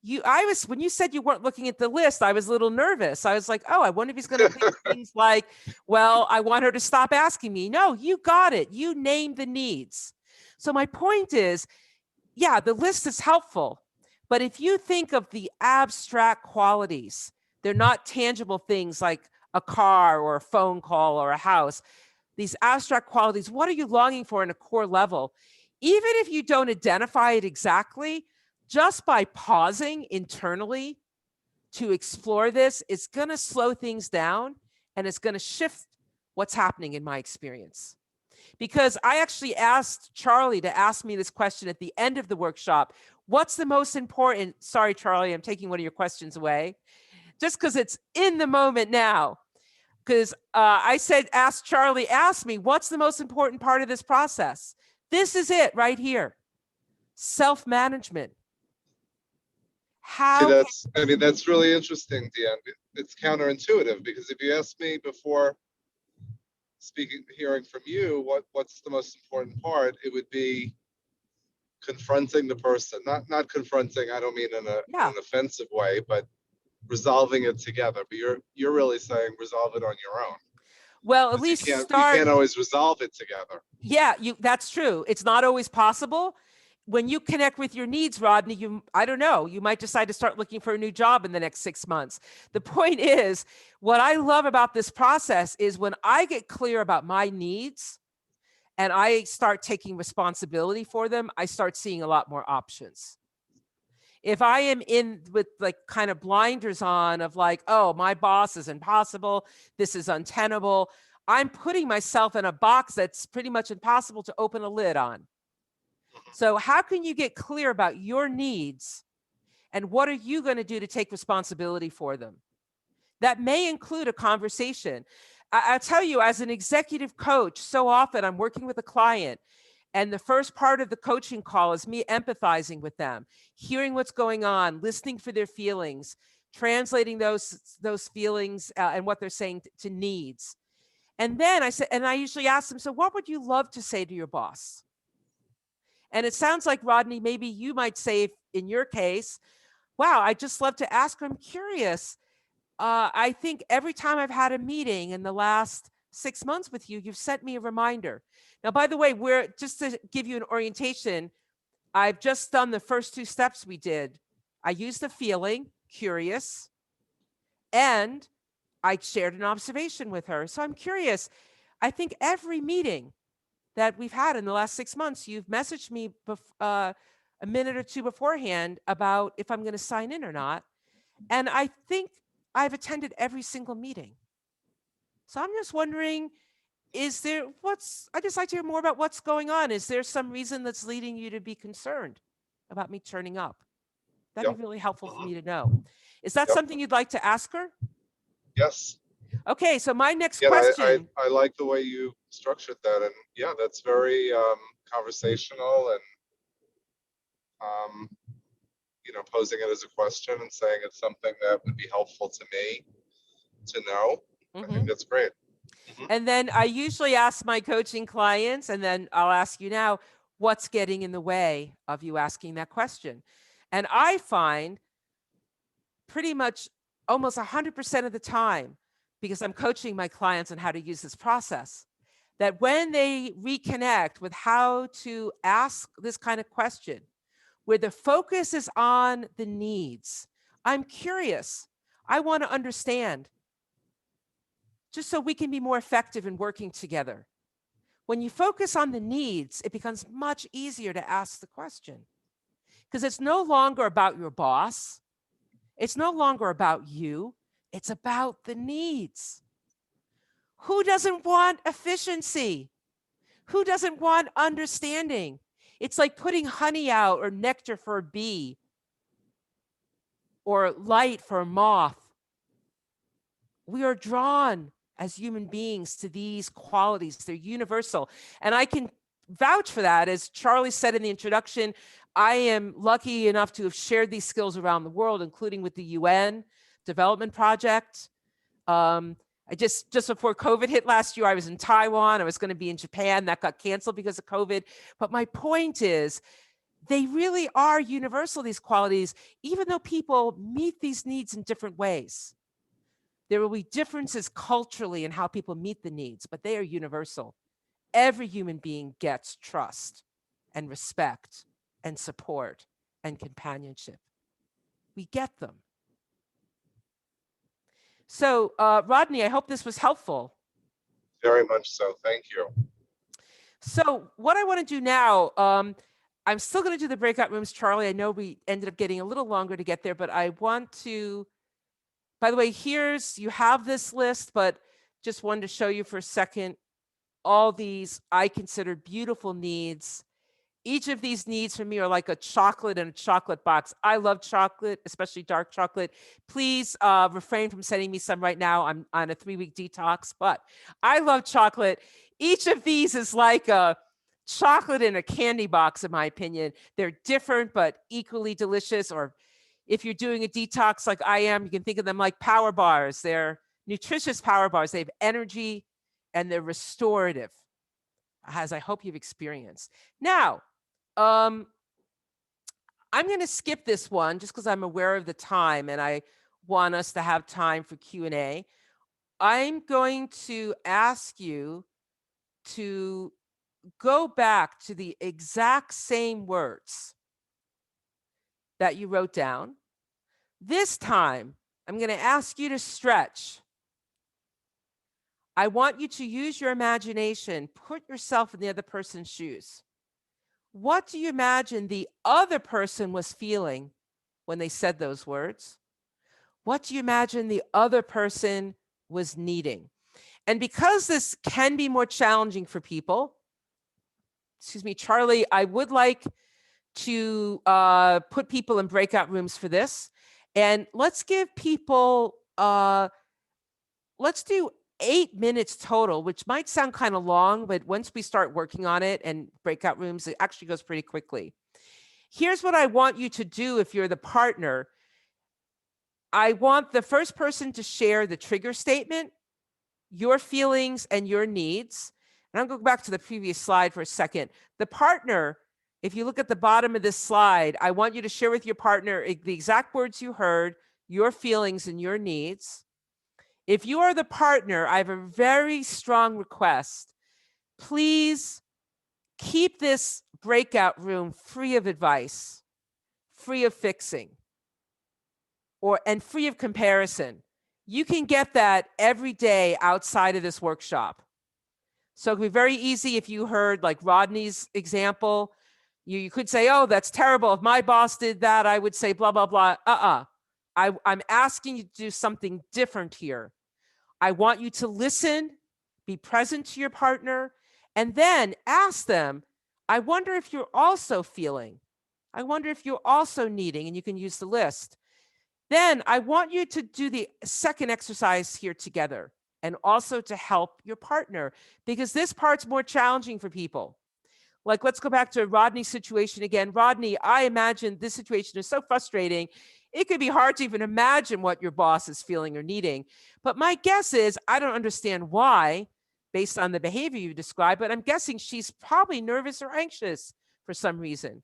When you said you weren't looking at the list, I was a little nervous. I was like, oh, I wonder if he's going to pick things like, well, I want her to stop asking me. No, you got it. You named the needs. So my point is, yeah, the list is helpful. But if you think of the abstract qualities, they're not tangible things like a car or a phone call or a house. These abstract qualities, what are you longing for in a core level? Even if you don't identify it exactly, just by pausing internally to explore this, it's going to slow things down and it's going to shift what's happening in my experience. Because I actually asked Charlie to ask me this question at the end of the workshop. What's the most important? Sorry, Charlie, I'm taking one of your questions away. Just because it's in the moment now. Because I said, ask me, what's the most important part of this process? This is it right here. Self-management. See, that's really interesting, Dian. It's counterintuitive, because if you asked me before hearing from you, what's the most important part, it would be confronting the person. Not confronting, I don't mean in an offensive way, but resolving it together. But you're really saying resolve it on your own. Well, at least you can't always resolve it together. Yeah, that's true. It's not always possible. When you connect with your needs, Rodney, I don't know, you might decide to start looking for a new job in the next 6 months. The point is, what I love about this process is when I get clear about my needs and I start taking responsibility for them, I start seeing a lot more options. If I am in with like kind of blinders on of like, oh, my boss is impossible, this is untenable, I'm putting myself in a box that's pretty much impossible to open a lid on. So how can you get clear about your needs and what are you going to do to take responsibility for them? That may include a conversation. I'll tell you, as an executive coach, so often I'm working with a client And the first part of the coaching call is me empathizing with them, hearing what's going on, listening for their feelings, translating those feelings and what they're saying to needs. And then I usually ask them, so what would you love to say to your boss? And it sounds like, Rodney, maybe you might say in your case, wow, I just love to ask her, I'm curious. I think every time I've had a meeting in the last 6 months with you, you've sent me a reminder. Now, by the way, just to give you an orientation, I've just done the first 2 steps we did. I used the feeling, curious, and I shared an observation with her. So I'm curious. I think every meeting that we've had in the last 6 months, you've messaged me a minute or 2 beforehand about if I'm going to sign in or not. And I think I've attended every single meeting. So I'm just wondering, I just like to hear more about what's going on. Is there some reason that's leading you to be concerned about me turning up? That'd be really helpful for me to know. Is that something you'd like to ask her? Yes. Okay, so my next Yeah, question. I like the way you structured that, and yeah, that's very conversational, and posing it as a question and saying it's something that would be helpful to me to know. I think that's great. And then I usually ask my coaching clients, and then I'll ask you now, what's getting in the way of you asking that question? And I find pretty much almost 100% of the time, because I'm coaching my clients on how to use this process, that when they reconnect with how to ask this kind of question, where the focus is on the needs, I'm curious, I want to understand, just so we can be more effective in working together. When you focus on the needs, it becomes much easier to ask the question, because it's no longer about your boss. It's no longer about you. It's about the needs. Who doesn't want efficiency? Who doesn't want understanding? It's like putting honey out or nectar for a bee or light for a moth. We are drawn as human beings to these qualities. They're universal. And I can vouch for that. As Charlie said in the introduction, I am lucky enough to have shared these skills around the world, including with the UN Development Project. I just before COVID hit last year, I was in Taiwan. I was going to be in Japan. That got canceled because of COVID. But my point is, they really are universal, these qualities, even though people meet these needs in different ways. There will be differences culturally in how people meet the needs, but they are universal. Every human being gets trust and respect and support and companionship. We get them. So, Rodney, I hope this was helpful. Very much so. Thank you. So what I want to do now, I'm still going to do the breakout rooms, Charlie. I know we ended up getting a little longer to get there, but I want to, by the way, you have this list, but just wanted to show you for a second all these I consider beautiful needs. Each of these needs for me are like a chocolate in a chocolate box. I love chocolate, especially dark chocolate. Please refrain from sending me some right now. I'm on a 3-week detox, but I love chocolate. Each of these is like a chocolate in a candy box, in my opinion. They're different, but equally delicious. Or if you're doing a detox like I am, you can think of them like power bars. They're nutritious power bars. They have energy and they're restorative, as I hope you've experienced. Now, I'm going to skip this one just because I'm aware of the time and I want us to have time for Q&A. I'm going to ask you to go back to the exact same words that you wrote down. This time, I'm going to ask you to stretch. I want you to use your imagination, put yourself in the other person's shoes. What do you imagine the other person was feeling when they said those words? What do you imagine the other person was needing? And because this can be more challenging for people, Charlie, I would like to put people in breakout rooms for this. And let's give people, let's do 8 minutes total, which might sound kind of long, but once we start working on it and breakout rooms, it actually goes pretty quickly. Here's what I want you to do if you're the partner. I want the first person to share the trigger statement, your feelings and your needs. And I'm going to go back to the previous slide for a second. The partner, if you look at the bottom of this slide, I want you to share with your partner the exact words you heard, your feelings and your needs. If you are the partner, I have a very strong request. Please keep this breakout room free of advice, free of fixing, and free of comparison. You can get that every day outside of this workshop. So it could be very easy if you heard like Rodney's example. You could say, oh, that's terrible. If my boss did that, I would say blah, blah, blah. I'm asking you to do something different here. I want you to listen, be present to your partner, and then ask them, I wonder if you're also feeling. I wonder if you're also needing, and you can use the list. Then I want you to do the second exercise here together and also to help your partner, because this part's more challenging for people. Like, let's go back to Rodney's situation again. Rodney, I imagine this situation is so frustrating. It could be hard to even imagine what your boss is feeling or needing. But my guess is, I don't understand why, based on the behavior you described, but I'm guessing she's probably nervous or anxious for some reason.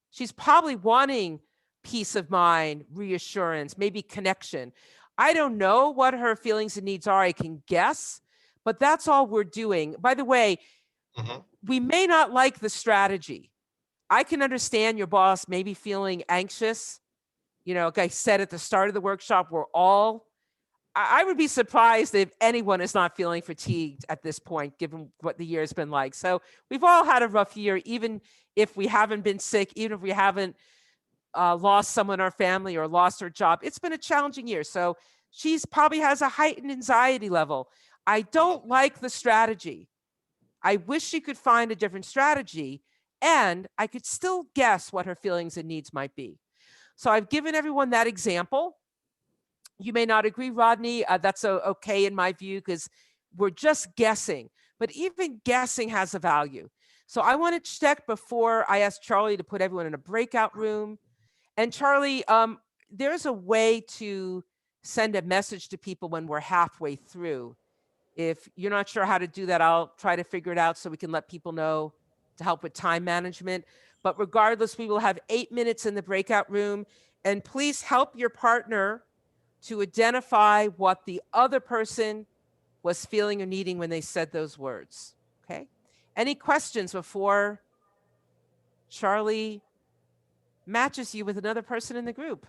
She's probably wanting peace of mind, reassurance, maybe connection. I don't know what her feelings and needs are. I can guess, but that's all we're doing. By the way, we may not like the strategy. I can understand your boss maybe feeling anxious. You know, like I said at the start of the workshop, I would be surprised if anyone is not feeling fatigued at this point, given what the year has been like. So we've all had a rough year, even if we haven't been sick, even if we haven't lost someone in our family or lost her job. It's been a challenging year. So she's probably has a heightened anxiety level. I don't like the strategy. I wish she could find a different strategy, and I could still guess what her feelings and needs might be. So I've given everyone that example. You may not agree, Rodney. That's okay in my view, because we're just guessing. But even guessing has a value. So I want to check before I ask Charlie to put everyone in a breakout room. And Charlie, there's a way to send a message to people when we're halfway through. If you're not sure how to do that, I'll try to figure it out so we can let people know to help with time management. But regardless, we will have 8 minutes in the breakout room. And please help your partner to identify what the other person was feeling or needing when they said those words. Okay? Any questions before Charlie matches you with another person in the group?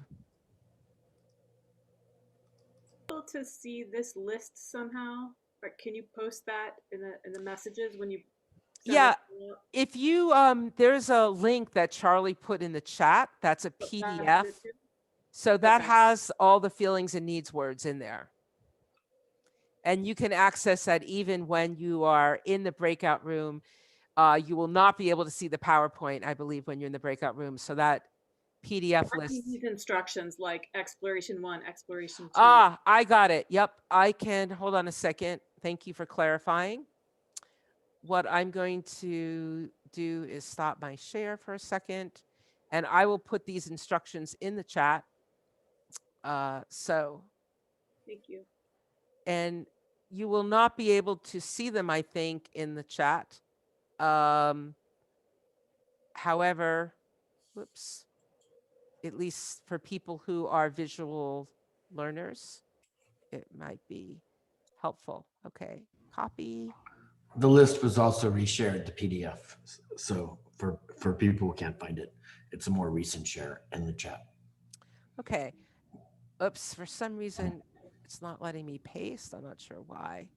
To see this list somehow, or can you post that in the messages when you send Yeah, it out? if you there's a link that Charlie put in the chat. That's a That's PDF. it too? So that Okay. has all the feelings and needs words in there. And you can access that even when you are in the breakout room. You will not be able to see the PowerPoint, I believe, when you're in the breakout room. So that PDF I list. can use instructions like exploration 1, exploration 2. Ah, I got it. Yep, I can. Hold on a second. Thank you for clarifying. What I'm going to do is stop my share for a second, and I will put these instructions in the chat. Thank you. And you will not be able to see them, I think, in the chat. However, whoops, at least for people who are visual learners, it might be helpful. Okay, copy. The list was also reshared to PDF. So for people who can't find it, it's a more recent share in the chat. Okay. Oops, for some reason, it's not letting me paste. I'm not sure why.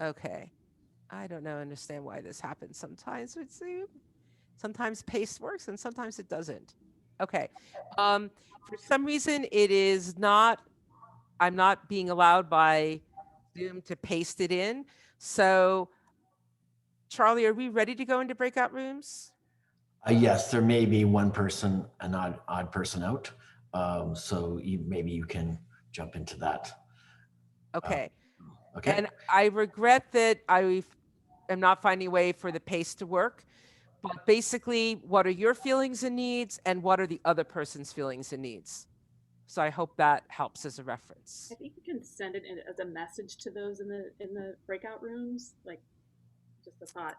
Okay. I don't know, understand why this happens sometimes with Zoom. Sometimes paste works and sometimes it doesn't. Okay. For some reason, it is not, I'm not being allowed by Zoom to paste it in. So Charlie, are we ready to go into breakout rooms? Yes, there may be one person, an odd person out. So maybe you can jump into that. Okay. Okay. And I regret that I am not finding a way for the pace to work. But basically, what are your feelings and needs, and what are the other person's feelings and needs? So I hope that helps as a reference. I think you can send it as a message to those in the breakout rooms, like just a thought.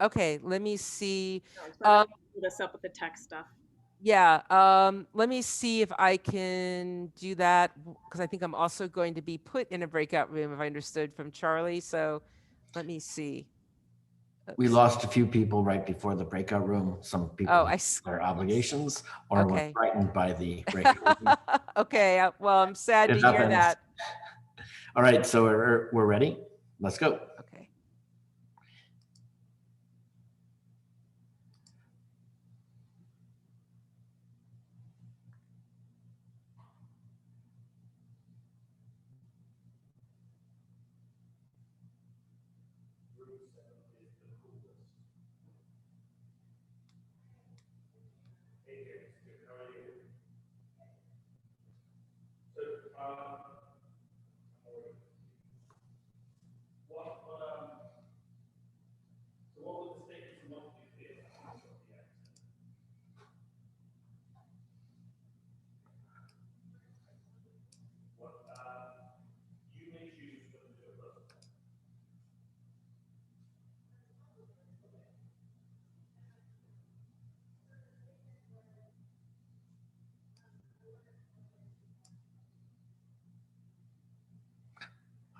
Okay, let me see. No, it's better to pull this up with the text stuff. Yeah, let me see if I can do that, because I think I'm also going to be put in a breakout room, if I understood from Charlie. So let me see. We Oops. lost a few people right before the breakout room. Some people Oh, had their obligations or were Okay. frightened by the breakout room. Okay, well, I'm sad It to hear happens. that. All right, so we're ready. Let's go. Okay.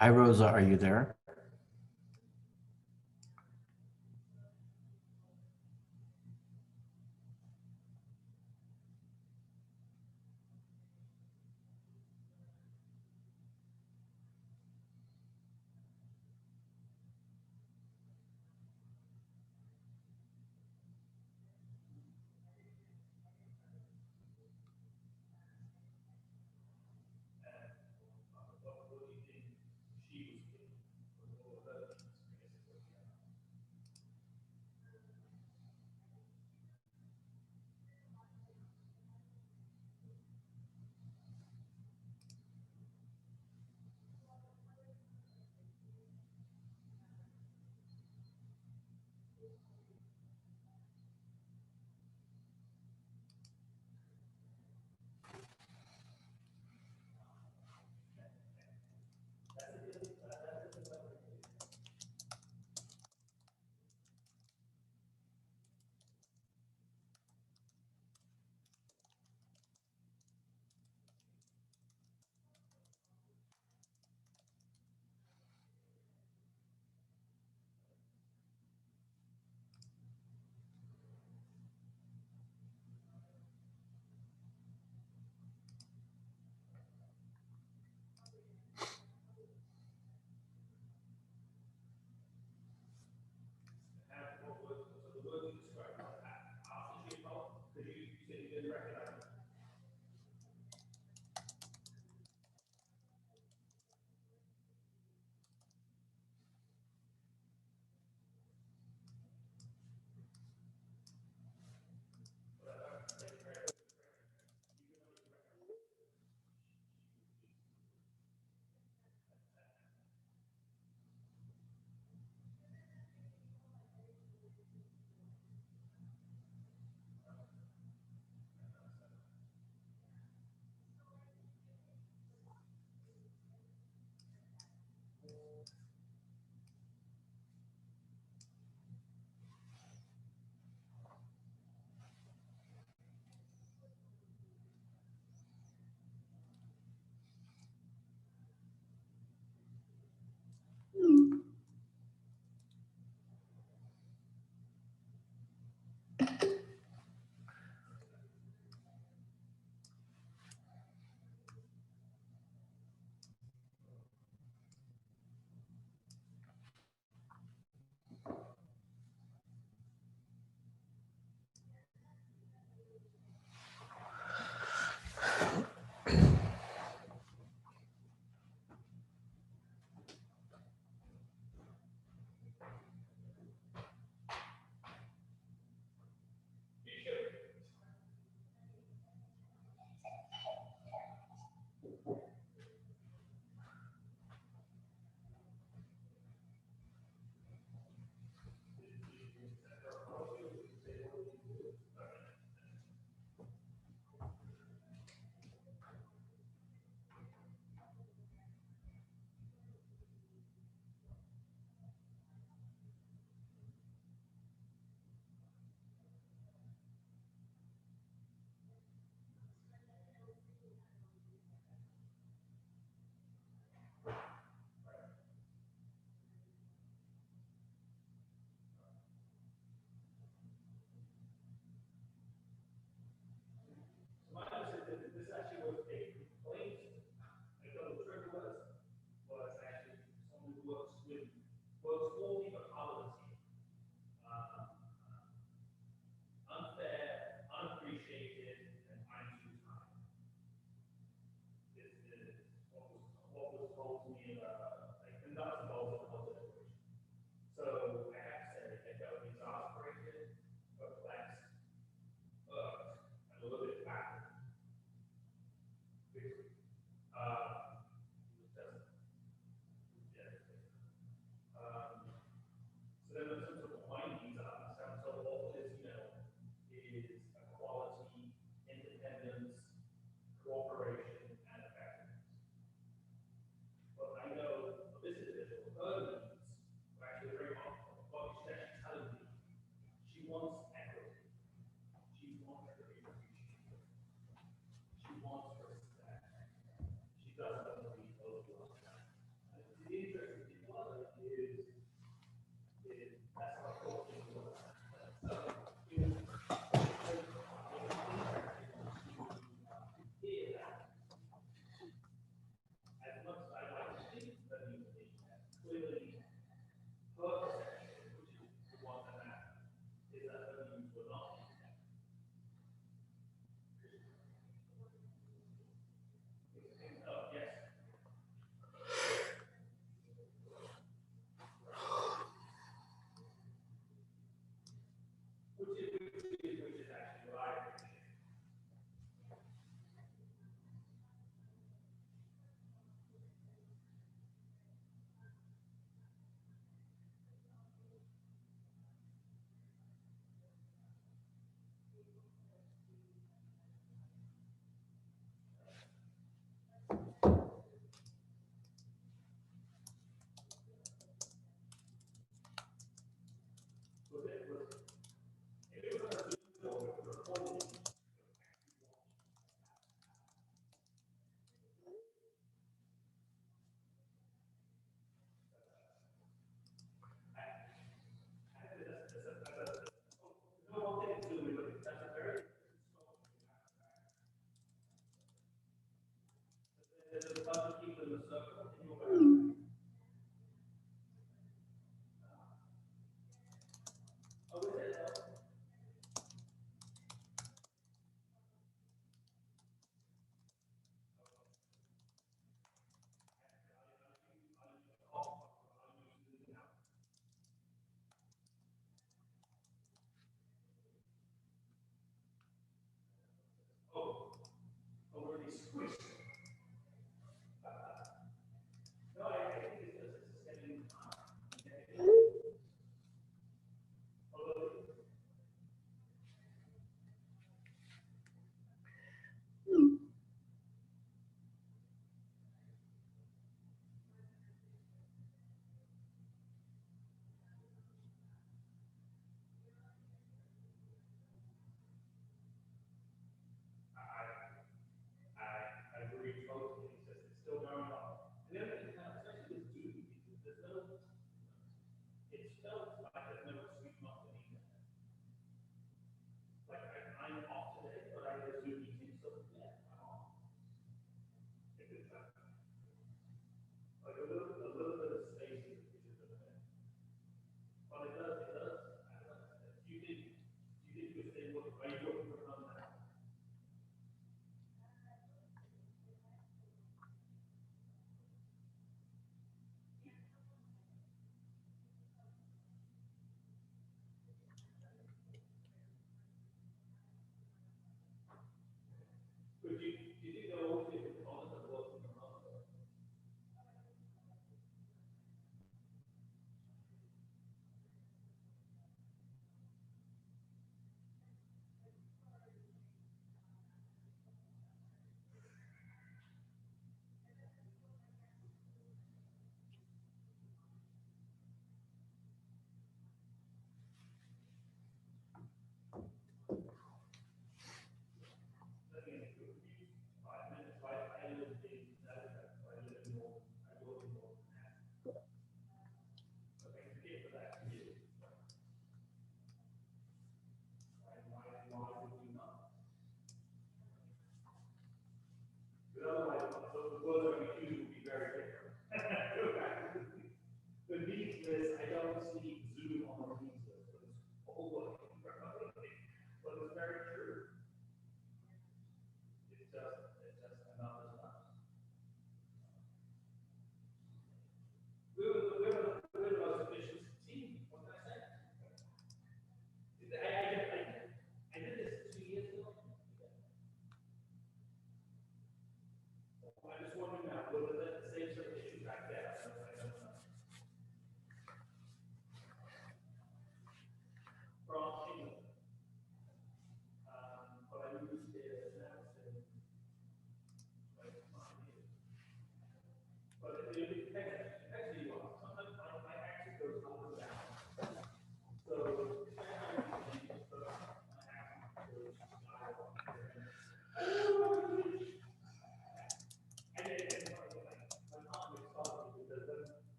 Hi, Rosa, are you there?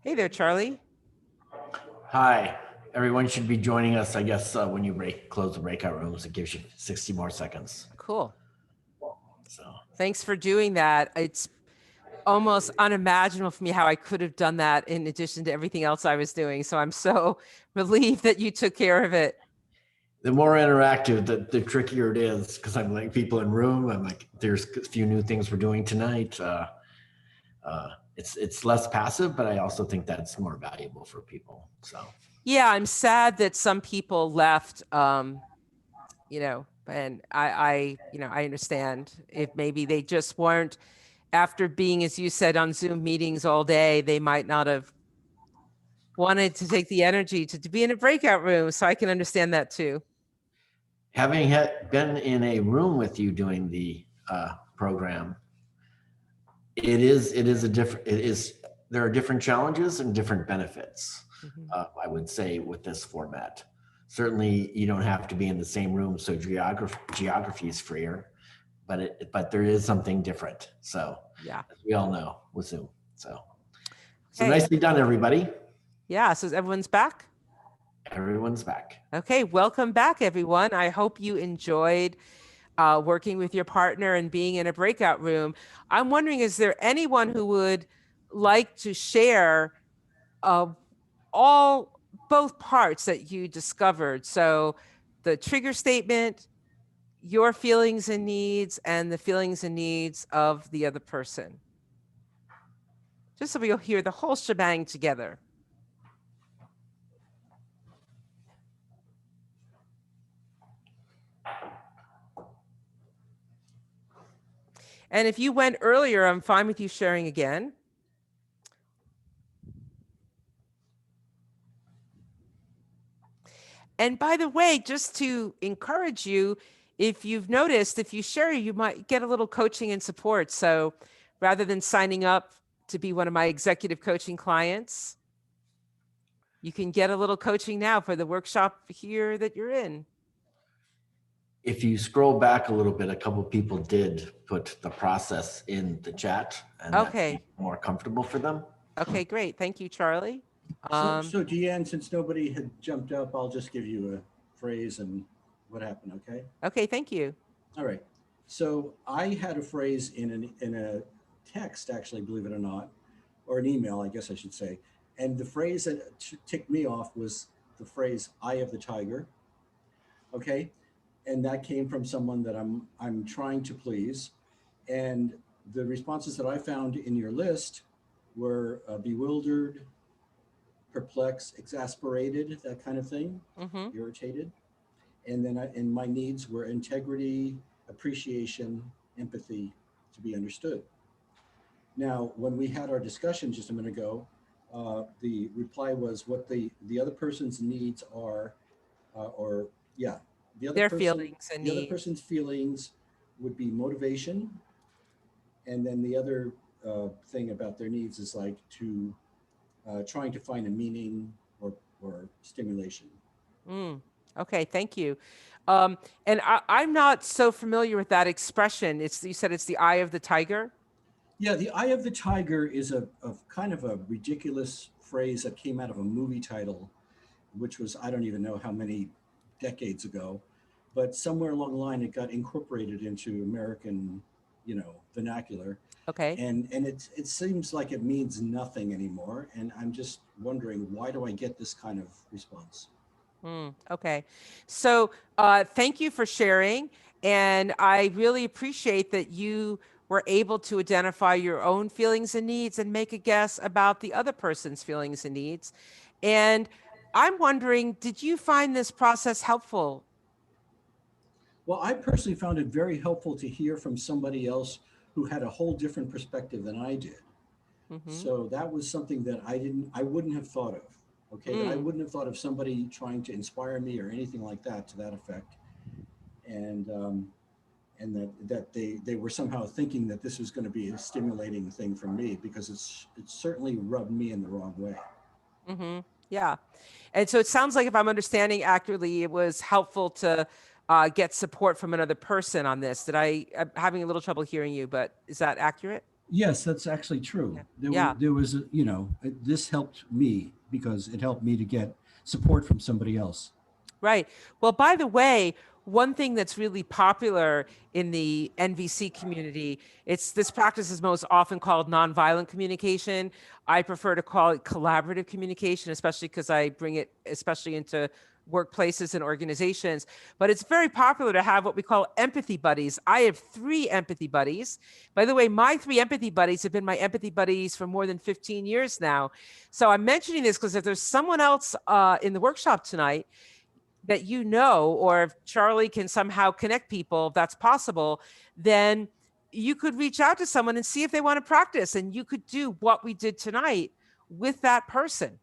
Hey there, Charlie. Hi, everyone should be joining us, I guess, when you close the breakout rooms. It gives you 60 more seconds. Cool. So Thanks for doing that. It's almost unimaginable for me how I could have done that in addition to everything else I was doing. So I'm so relieved that you took care of it. the more interactive, the trickier it is, because I'm like people in room. I'm like, there's a few new things we're doing tonight. It's less passive, but I also think that's more valuable for people. So Yeah, I'm sad that some people left, you know, and I understand if maybe they just weren't after being, as you said, on Zoom meetings all day, they might not have wanted to take the energy to be in a breakout room. So I can understand that too. Having been in a room with you doing the program, there are different challenges and different benefits. I would say with this format. Certainly, you don't have to be in the same room, so geography is freer, but there is something different. So yeah, as we all know with Zoom. So okay. Nicely done, everybody. Yeah, so everyone's back? Everyone's back. Okay, welcome back, everyone. I hope you enjoyed working with your partner and being in a breakout room. I'm wondering, is there anyone who would like to share both parts that you discovered? So the trigger statement, your feelings and needs, and the feelings and needs of the other person. Just so we'll hear the whole shebang together. And if you went earlier, I'm fine with you sharing again. And by the way, just to encourage you, if you've noticed, if you share, you might get a little coaching and support. So rather than signing up to be one of my executive coaching clients, you can get a little coaching now for the workshop here that you're in. If you scroll back a little bit, a couple of people did put the process in the chat, and okay, that's more comfortable for them. Okay, great. Thank you, Charlie. So Dian, since nobody had jumped up, I'll just give you a phrase and what happened, okay? Okay, thank you. All right. So I had a phrase in a text, actually, believe it or not, or an email, I guess I should say. And the phrase that ticked me off was the phrase "eye of the tiger." Okay, and that came from someone that I'm trying to please. And the responses that I found in your list were bewildered, perplexed, exasperated, that kind of thing, irritated. And then and my needs were integrity, appreciation, empathy, to be understood. Now, when we had our discussion just a minute ago, the reply was what the other person's needs are, the other person's feelings would be motivation, and then the other thing about their needs is like to trying to find a meaning or stimulation. Okay, thank you. And I'm not so familiar with that expression. You said it's the eye of the tiger? Yeah, the eye of the tiger is a kind of a ridiculous phrase that came out of a movie title, which was, I don't even know how many decades ago, but somewhere along the line it got incorporated into American, vernacular. Okay. And it seems like it means nothing anymore. And I'm just wondering, why do I get this kind of response? Okay. So thank you for sharing. And I really appreciate that you were able to identify your own feelings and needs and make a guess about the other person's feelings and needs. And I'm wondering, did you find this process helpful? Well, I personally found it very helpful to hear from somebody else who had a whole different perspective than I did. So that was something that I wouldn't have thought of. Okay, I wouldn't have thought of somebody trying to inspire me or anything like that to that effect, and that they were somehow thinking that this was going to be a stimulating thing for me, because it certainly rubbed me in the wrong way. Yeah, and so it sounds like, if I'm understanding accurately, it was helpful to get support from another person on this. I'm having a little trouble hearing you, but is that accurate? Yes, that's actually true. Yeah. There was, this helped me because it helped me to get support from somebody else. Right. Well, by the way, one thing that's really popular in the NVC community, this practice is most often called nonviolent communication. I prefer to call it collaborative communication, especially because I bring it especially into workplaces and organizations. But it's very popular to have what we call empathy buddies. I have 3 empathy buddies. By the way, my 3 empathy buddies have been my empathy buddies for more than 15 years now. So I'm mentioning this because if there's someone else in the workshop tonight that or if Charlie can somehow connect people, if that's possible, then you could reach out to someone and see if they want to practice, and you could do what we did tonight with that person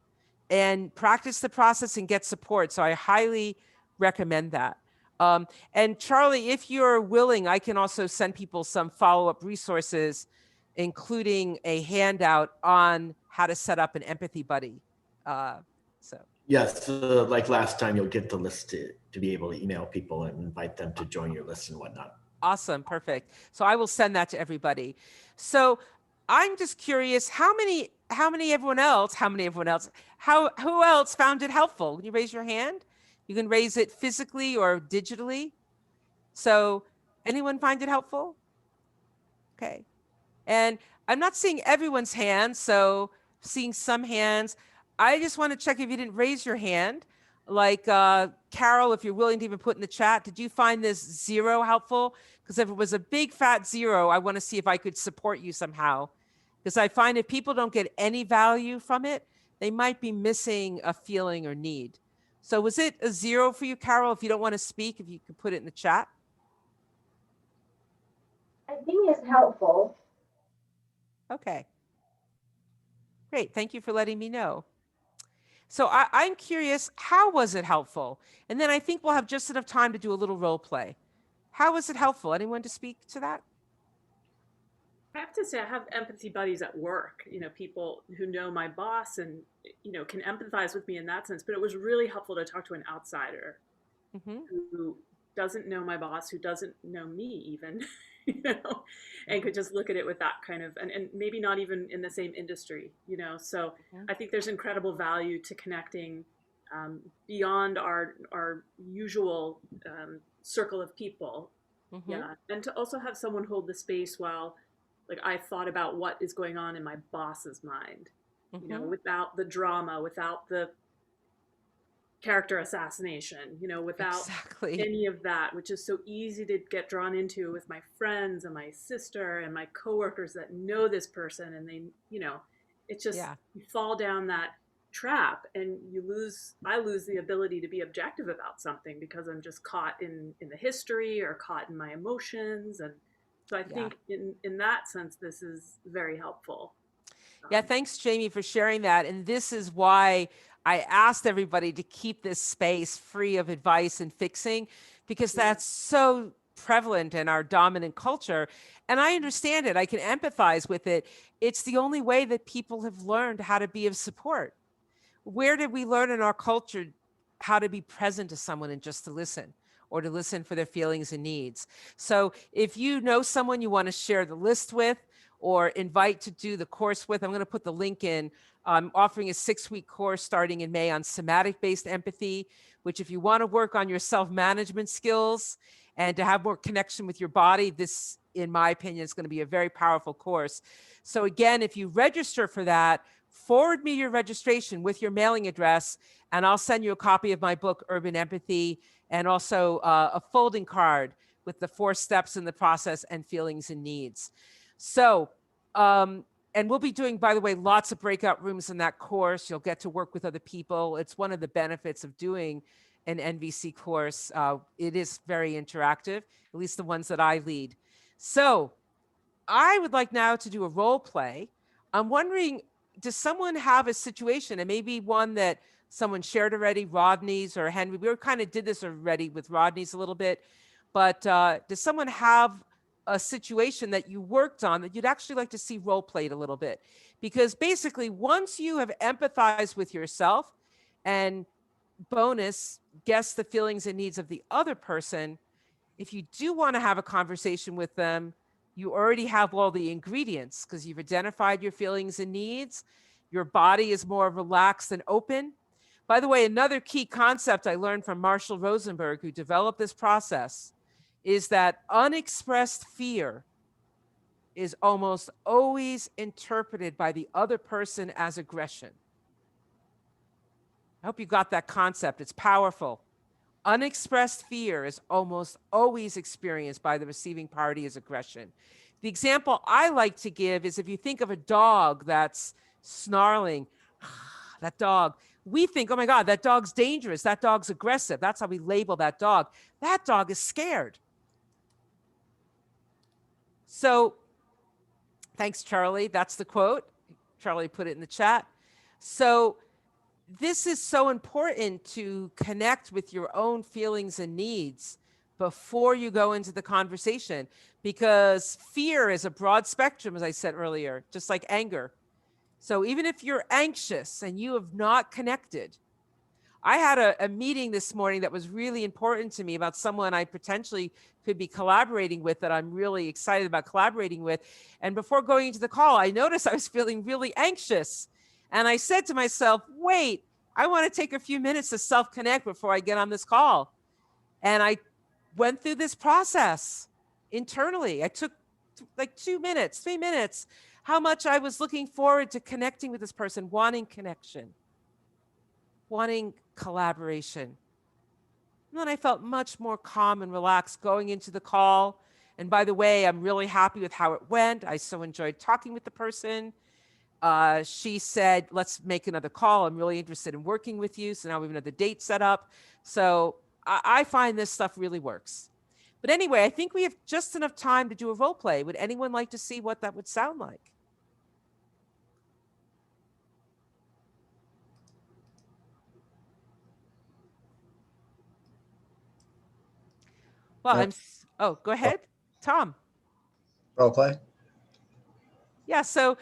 and practice the process and get support. So I highly recommend that. And Charlie, if you're willing, I can also send people some follow-up resources, including a handout on how to set up an empathy buddy. So Yes, like last time, you'll get the list to be able to email people and invite them to join your list and whatnot. awesome, perfect. So I will send that to everybody. So I'm just curious, who else found it helpful? Can you raise your hand? You can raise it physically or digitally. So anyone find it helpful? Okay. And I'm not seeing everyone's hands, so seeing some hands. I just want to check if you didn't raise your hand. Like Carol, if you're willing to even put in the chat, did you find this 0 helpful? Because if it was a big fat 0, I want to see if I could support you somehow. Because I find if people don't get any value from it, they might be missing a feeling or need. So was it a 0 for you, Carol? If you don't want to speak, if you could put it in the chat. I think it's helpful. Okay. Great. Thank you for letting me know. So I'm curious, how was it helpful? And then I think we'll have just enough time to do a little role play. How was it helpful? Anyone to speak to that? I have to say, I have empathy buddies at work, people who know my boss and, can empathize with me in that sense. But it was really helpful to talk to an outsider who doesn't know my boss, who doesn't know me even, and could just look at it with that kind of, and maybe not even in the same industry, So I think there's incredible value to connecting beyond our usual circle of people. Yeah. And to also have someone hold the space while I thought about what is going on in my boss's mind, without the drama, without the character assassination, without any of that, which is so easy to get drawn into with my friends and my sister and my coworkers that know this person. And they, it's just, you fall down that trap and I lose the ability to be objective about something because I'm just caught in the history or caught in my emotions. And so I think in that sense, this is very helpful. Yeah, thanks, Jamie, for sharing that. And this is why I asked everybody to keep this space free of advice and fixing, because that's so prevalent in our dominant culture. And I understand it. I can empathize with it. It's the only way that people have learned how to be of support. Where did we learn in our culture how to be present to someone and just to listen, or to listen for their feelings and needs? So if you know someone you want to share the list with or invite to do the course with, I'm going to put the link in. I'm offering a 6-week course starting in May on somatic-based empathy, which if you want to work on your self-management skills and to have more connection with your body, this, in my opinion, is going to be a very powerful course. So again, if you register for that, forward me your registration with your mailing address, and I'll send you a copy of my book, Urban Empathy, and also a folding card with the 4 steps in the process and feelings and needs. So, and we'll be doing, by the way, lots of breakout rooms in that course. You'll get to work with other people. It's one of the benefits of doing an NVC course. It is very interactive, at least the ones that I lead. So I would like now to do a role play. I'm wondering, does someone have a situation, and maybe one that someone shared already, Rodney's or Henry? We kind of did this already with Rodney's a little bit, but does someone have a situation that you worked on that you'd actually like to see role played a little bit? Because basically, once you have empathized with yourself and bonus, guess the feelings and needs of the other person, if you do want to have a conversation with them, you already have all the ingredients because you've identified your feelings and needs. Your body is more relaxed and open. By the way, another key concept I learned from Marshall Rosenberg, who developed this process, is that unexpressed fear is almost always interpreted by the other person as aggression. I hope you got that concept. It's powerful. Unexpressed fear is almost always experienced by the receiving party as aggression. The example I like to give is if you think of a dog that's snarling, that dog, we think, oh my God, that dog's dangerous. That dog's aggressive. That's how we label that dog. That dog is scared. So thanks, Charlie. That's the quote. Charlie put it in the chat. So this is so important to connect with your own feelings and needs before you go into the conversation, because fear is a broad spectrum, as I said earlier, just like anger. So even if you're anxious and you have not connected, I had a meeting this morning that was really important to me about someone I potentially could be collaborating with, that I'm really excited about collaborating with. And before going into the call, I noticed I was feeling really anxious. And I said to myself, wait, I want to take a few minutes to self-connect before I get on this call. And I went through this process internally. I took like 2 minutes, 3 minutes, how much I was looking forward to connecting with this person, wanting connection, wanting collaboration. And then I felt much more calm and relaxed going into the call. And by the way, I'm really happy with how it went. I so enjoyed talking with the person. She said, let's make another call. I'm really interested in working with you. So now we have another date set up. So I find this stuff really works. But anyway, I think we have just enough time to do a role play. Would anyone like to see what that would sound like? Well, oh, go ahead, Tom. Role play? Yeah, so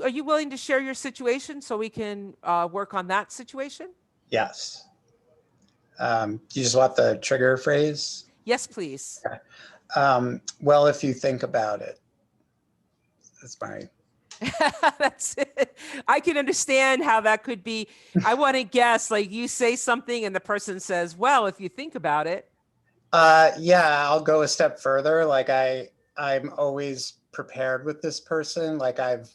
are you willing to share your situation so we can work on that situation? Yes. You just want the trigger phrase? Yes, please. Okay. Well, if you think about it, that's my... That's it. I can understand how that could be. I want to guess, like you say something and the person says, well, if you think about it. Yeah, I'll go a step further. Like I'm always prepared with this person. Like I've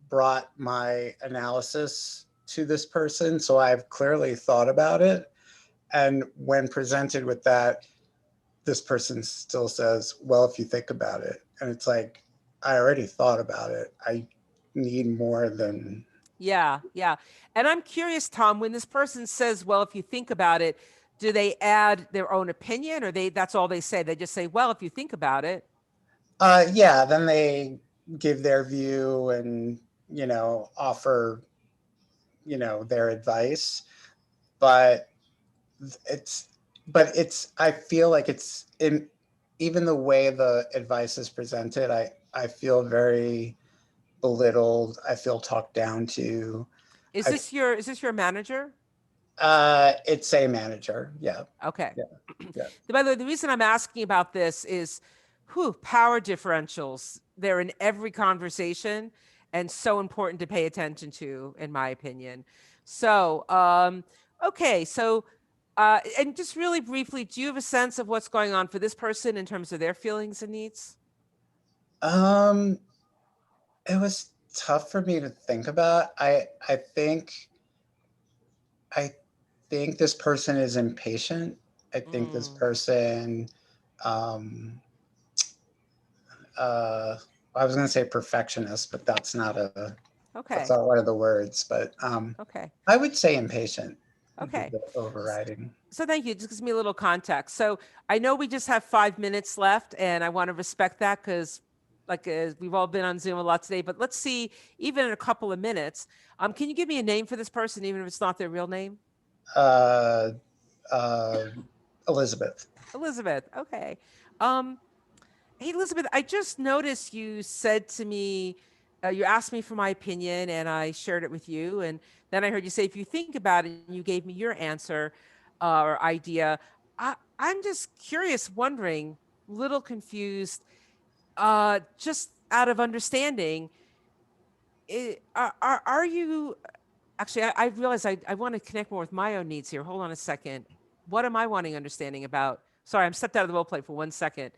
brought my analysis to this person, so I've clearly thought about it. And when presented with that, this person still says, well, if you think about it. And it's like, I already thought about it. I need more than... Yeah, yeah. And I'm curious, Tom, when this person says, well, if you think about it, do they add their own opinion, or that's all they say? They just say, well, if you think about it. Yeah, then they give their view and, offer, their advice. But I feel like it's in even the way the advice is presented, I feel very belittled. I feel talked down to. Is this your manager? It's a manager. Yeah. Okay. Yeah. By the way, the reason I'm asking about this is, power differentials. They're in every conversation and so important to pay attention to, in my opinion. So, okay. So, and just really briefly, do you have a sense of what's going on for this person in terms of their feelings and needs? It was tough for me to think about. I think this person is impatient. I think this person, I was going to say perfectionist, but that's not that's not one of the words, but okay. I would say impatient. Okay. Overriding. So thank you. It just gives me a little context. So I know we just have 5 minutes left, and I want to respect that because we've all been on Zoom a lot today, but let's see, even in a couple of minutes, can you give me a name for this person, even if it's not their real name? Elizabeth. Elizabeth. Okay. Hey, Elizabeth, I just noticed you said to me, you asked me for my opinion and I shared it with you. And then I heard you say, if you think about it, and you gave me your answer or idea. I'm just curious, wondering, a little confused, just out of understanding, are you, actually, I realize I want to connect more with my own needs here. Hold on a second. What am I wanting understanding about? Sorry, I'm stepped out of the role play for 1 second.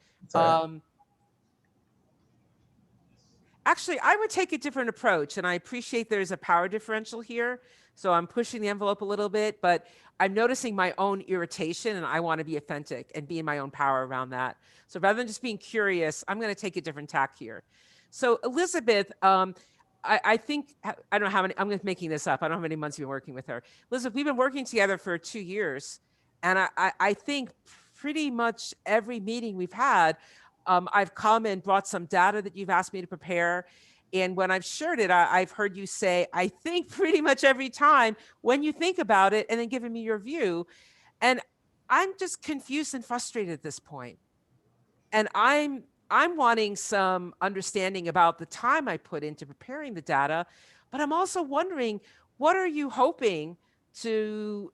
Actually, I would take a different approach, and I appreciate there's a power differential here. So I'm pushing the envelope a little bit, but I'm noticing my own irritation, and I want to be authentic and be in my own power around that. So rather than just being curious, I'm going to take a different tack here. So Elizabeth, I think, I don't know how many, I'm making this up. I don't know how many months you've been working with her. Elizabeth, we've been working together for 2 years. And I think pretty much every meeting we've had, I've come and brought some data that you've asked me to prepare. And when I've shared it, I've heard you say, I think pretty much every time when you think about it, and then giving me your view. And I'm just confused and frustrated at this point. And I'm wanting some understanding about the time I put into preparing the data, but I'm also wondering, what are you hoping to,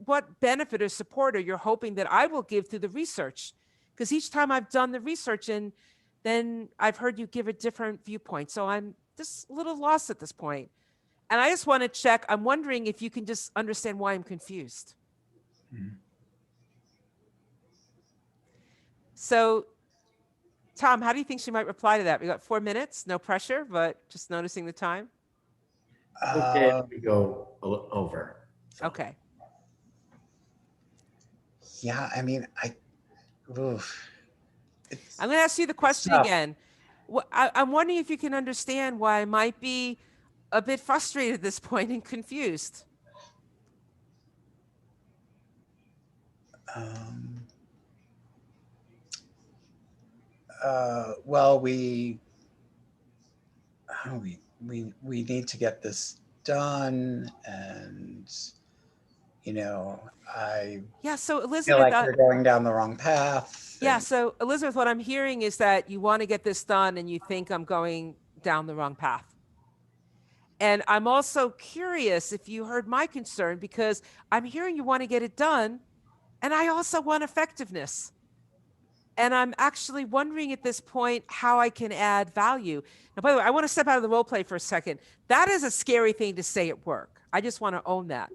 what benefit or support are you hoping that I will give through the research? Because each time I've done the research and then I've heard you give a different viewpoint. So I'm just a little lost at this point. And I just want to check, I'm wondering if you can just understand why I'm confused. So Tom, how do you think she might reply to that? We got 4 minutes, no pressure, but just noticing the time. Okay, if we go over. So. Okay. Yeah, I mean, oof. I'm going to ask you the question again. I'm wondering if you can understand why I might be a bit frustrated at this point and confused. Well, we need to get this done, and I so Elizabeth, feel like we're going down the wrong path. Yeah, so Elizabeth, what I'm hearing is that you want to get this done and you think I'm going down the wrong path. And I'm also curious if you heard my concern, because I'm hearing you want to get it done, and I also want effectiveness. And I'm actually wondering at this point how I can add value. Now, by the way, I want to step out of the role play for a second. That is a scary thing to say at work. I just want to own that.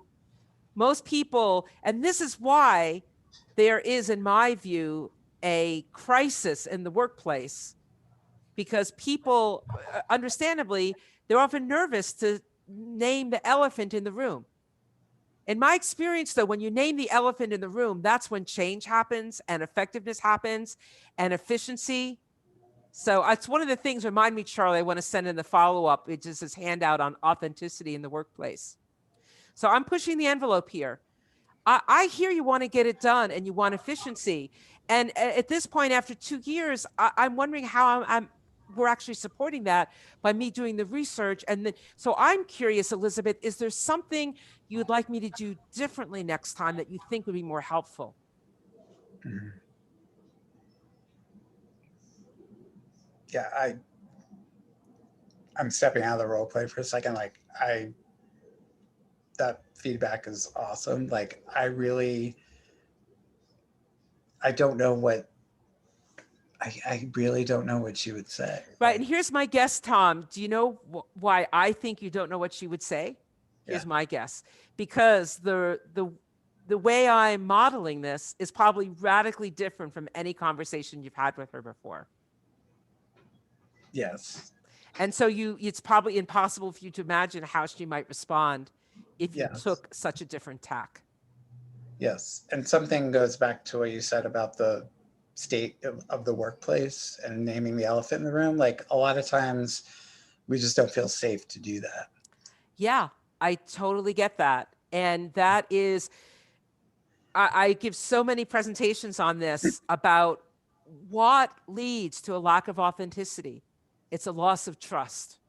Most people, and this is why there is, in my view, a crisis in the workplace, because people, understandably, they're often nervous to name the elephant in the room. In my experience, though, when you name the elephant in the room, that's when change happens and effectiveness happens and efficiency. So it's one of the things, remind me, Charlie, I want to send in the follow-up. It's just this handout on authenticity in the workplace. So I'm pushing the envelope here. I hear you want to get it done and you want efficiency. And at this point, after 2 years, I'm wondering how we're actually supporting that by me doing the research. And then, so I'm curious, Elizabeth, is there something you would like me to do differently next time that you think would be more helpful? Yeah, I'm stepping out of the role play for a second. Like that feedback is awesome. Like I don't know what, I really don't know what she would say. Right. And here's my guess, Tom. Do you know why I think you don't know what she would say? Here's my guess. Because the way I'm modeling this is probably radically different from any conversation you've had with her before. Yes. And so it's probably impossible for you to imagine how she might respond if you took such a different tack. Yes. And something goes back to what you said about the state of the workplace and naming the elephant in the room. Like a lot of times we just don't feel safe to do that. Yeah, I totally get that. And that is, I give so many presentations on this about what leads to a lack of authenticity. It's a loss of trust.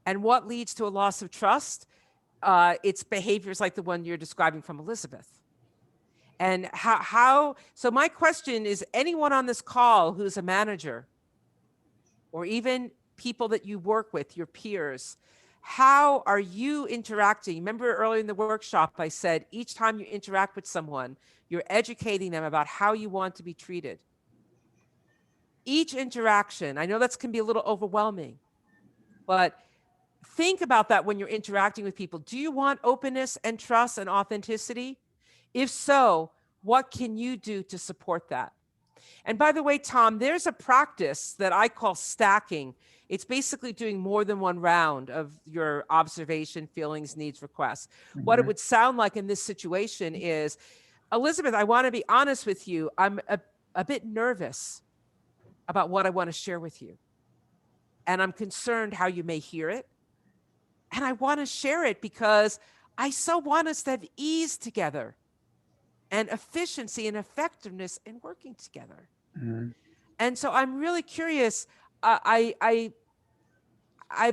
And what leads to a loss of trust? It's behaviors like the one you're describing from Elizabeth. And so my question is, anyone on this call who's a manager, or even people that you work with, your peers, how are you interacting? Remember earlier in the workshop, I said, each time you interact with someone, you're educating them about how you want to be treated. Each interaction, I know that can be a little overwhelming, but think about that when you're interacting with people. Do you want openness and trust and authenticity? If so, what can you do to support that? And by the way, Tom, there's a practice that I call stacking. It's basically doing more than one round of your observation, feelings, needs, requests. What it would sound like in this situation is, Elizabeth, I want to be honest with you. I'm a bit nervous about what I want to share with you. And I'm concerned how you may hear it. And I want to share it because I so want us to have ease together and efficiency and effectiveness in working together. And so I'm really curious. I've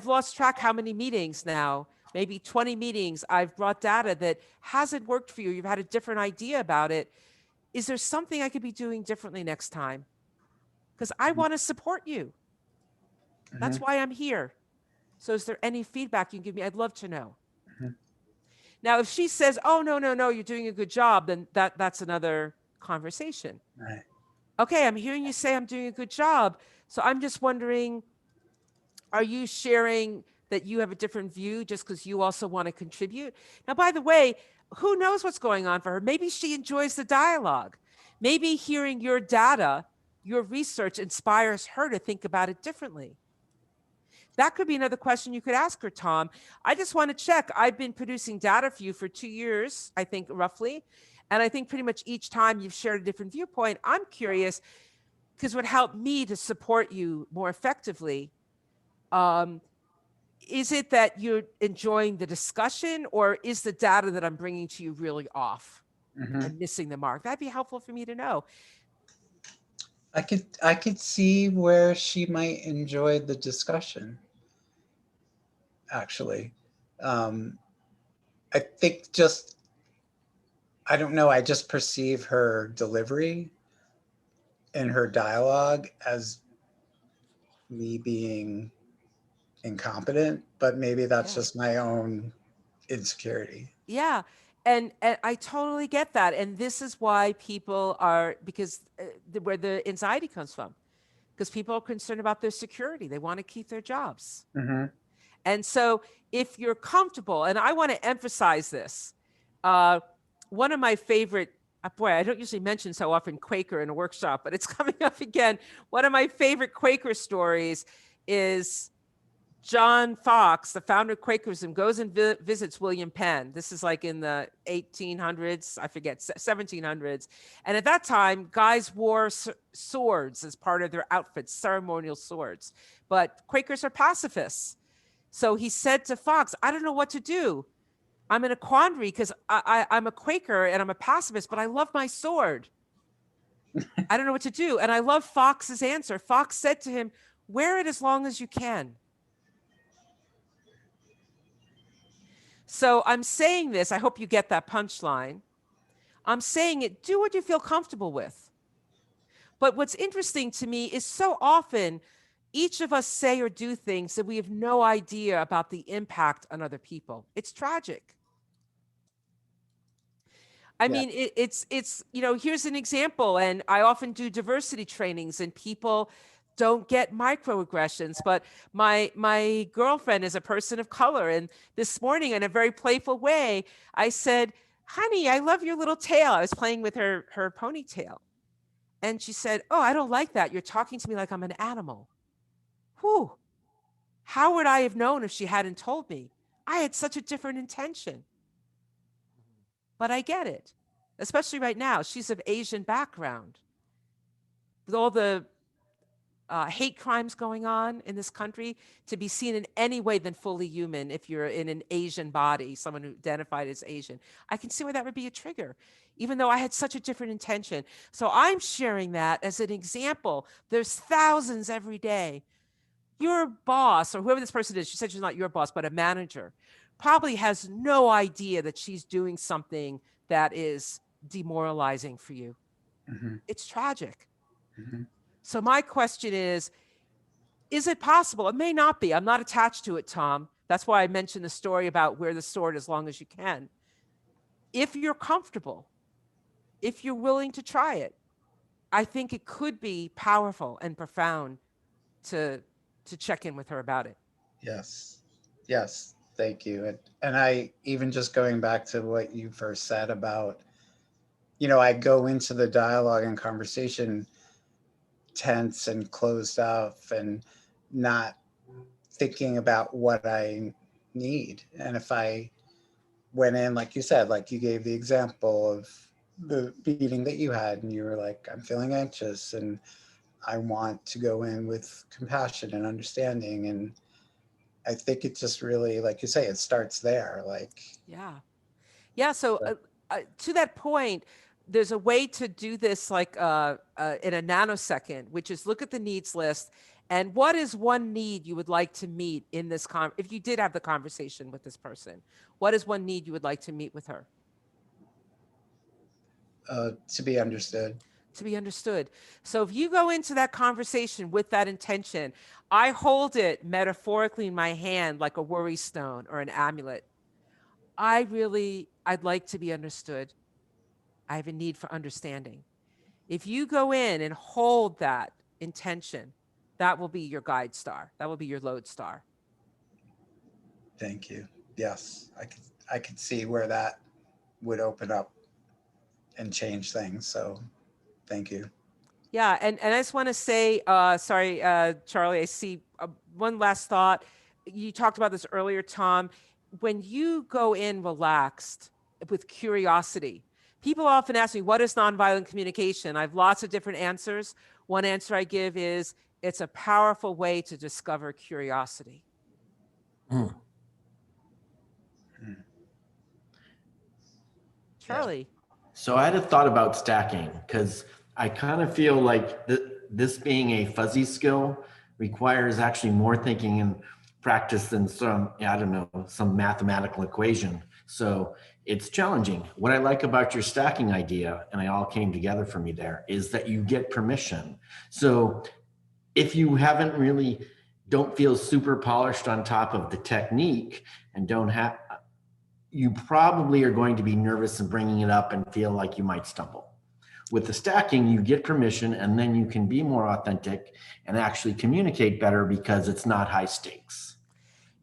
lost track how many meetings now, maybe 20 meetings. I've brought data that hasn't worked for you. You've had a different idea about it. Is there something I could be doing differently next time? Because I want to support you. That's why I'm here. So is there any feedback you can give me? I'd love to know. Now, if she says, oh, no, you're doing a good job, then that's another conversation. Right. Okay, I'm hearing you say I'm doing a good job. So I'm just wondering, are you sharing that you have a different view just because you also want to contribute? Now, by the way, who knows what's going on for her? Maybe she enjoys the dialogue. Maybe hearing your data, your research inspires her to think about it differently. That could be another question you could ask her, Tom. I just want to check. I've been producing data for you for 2 years, I think, roughly. And I think pretty much each time you've shared a different viewpoint. I'm curious, because it would help me to support you more effectively. Is it that you're enjoying the discussion, or is the data that I'm bringing to you really off and missing the mark? That'd be helpful for me to know. I could see where she might enjoy the discussion, actually. I think just, I don't know, I just perceive her delivery and her dialogue as me being incompetent, but maybe that's just my own insecurity. Yeah. And I totally get that. And this is why people are, because where the anxiety comes from, because people are concerned about their security. They want to keep their jobs. And so if you're comfortable, and I want to emphasize this, one of my favorite, boy, I don't usually mention so often Quaker in a workshop, but it's coming up again. One of my favorite Quaker stories is John Fox, the founder of Quakerism, goes and visits William Penn. This is like in the 1800s, I forget, 1700s. And at that time, guys wore swords as part of their outfits, ceremonial swords. But Quakers are pacifists. So he said to Fox, I don't know what to do. I'm in a quandary because I'm a Quaker and I'm a pacifist, but I love my sword. I don't know what to do. And I love Fox's answer. Fox said to him, wear it as long as you can. So I'm saying this, I hope you get that punchline. I'm saying it, do what you feel comfortable with. But what's interesting to me is so often each of us say or do things that we have no idea about the impact on other people. It's tragic. I mean, it's, you know, here's an example, and I often do diversity trainings and people don't get microaggressions, but my girlfriend is a person of color. And this morning in a very playful way, I said, honey, I love your little tail. I was playing with her ponytail. And she said, oh, I don't like that. You're talking to me like I'm an animal. Whew. How would I have known if she hadn't told me? I had such a different intention. But I get it, especially right now. She's of Asian background. With all the hate crimes going on in this country, to be seen in any way than fully human if you're in an Asian body, someone who identified as Asian, I can see why that would be a trigger, even though I had such a different intention. So I'm sharing that as an example. There's thousands every day. Your boss, or whoever this person is, she said she's not your boss, but a manager, probably has no idea that she's doing something that is demoralizing for you. It's tragic. So my question is it possible? It may not be. I'm not attached to it, Tom. That's why I mentioned the story about wear the sword as long as you can. If you're comfortable, if you're willing to try it, I think it could be powerful and profound to check in with her about it. Yes. Yes. Thank you. And I, even just going back to what you first said about, you know, I go into the dialogue and conversation tense and closed off and not thinking about what I need. And if I went in, like you said, like you gave the example of the meeting that you had, and you were like, I'm feeling anxious and I want to go in with compassion and understanding. And I think it just really, like you say, it starts there. Like, yeah. So to that point, there's a way to do this like in a nanosecond, which is look at the needs list and what is one need you would like to meet in this if you did have the conversation with this person, what is one need you would like to meet with her? To be understood. To be understood. So if you go into that conversation with that intention, I hold it metaphorically in my hand like a worry stone or an amulet. I'd like to be understood. I have a need for understanding. If you go in and hold that intention, that will be your guide star. That will be your lodestar. Thank you. Yes, I could see where that would open up and change things. So thank you. Yeah, and I just want to say, sorry, Charlie, I see one last thought. You talked about this earlier, Tom. When you go in relaxed with curiosity, people often ask me, what is nonviolent communication? I have lots of different answers. One answer I give is, it's a powerful way to discover curiosity. Mm. Charlie. So I had a thought about stacking because I kind of feel like this being a fuzzy skill requires actually more thinking and practice than some, I don't know, some mathematical equation. So it's challenging. What I like about your stacking idea, and it all came together for me there, is that you get permission. So if you don't feel super polished on top of the technique and you probably are going to be nervous in bringing it up and feel like you might stumble. With the stacking, you get permission and then you can be more authentic and actually communicate better because it's not high stakes.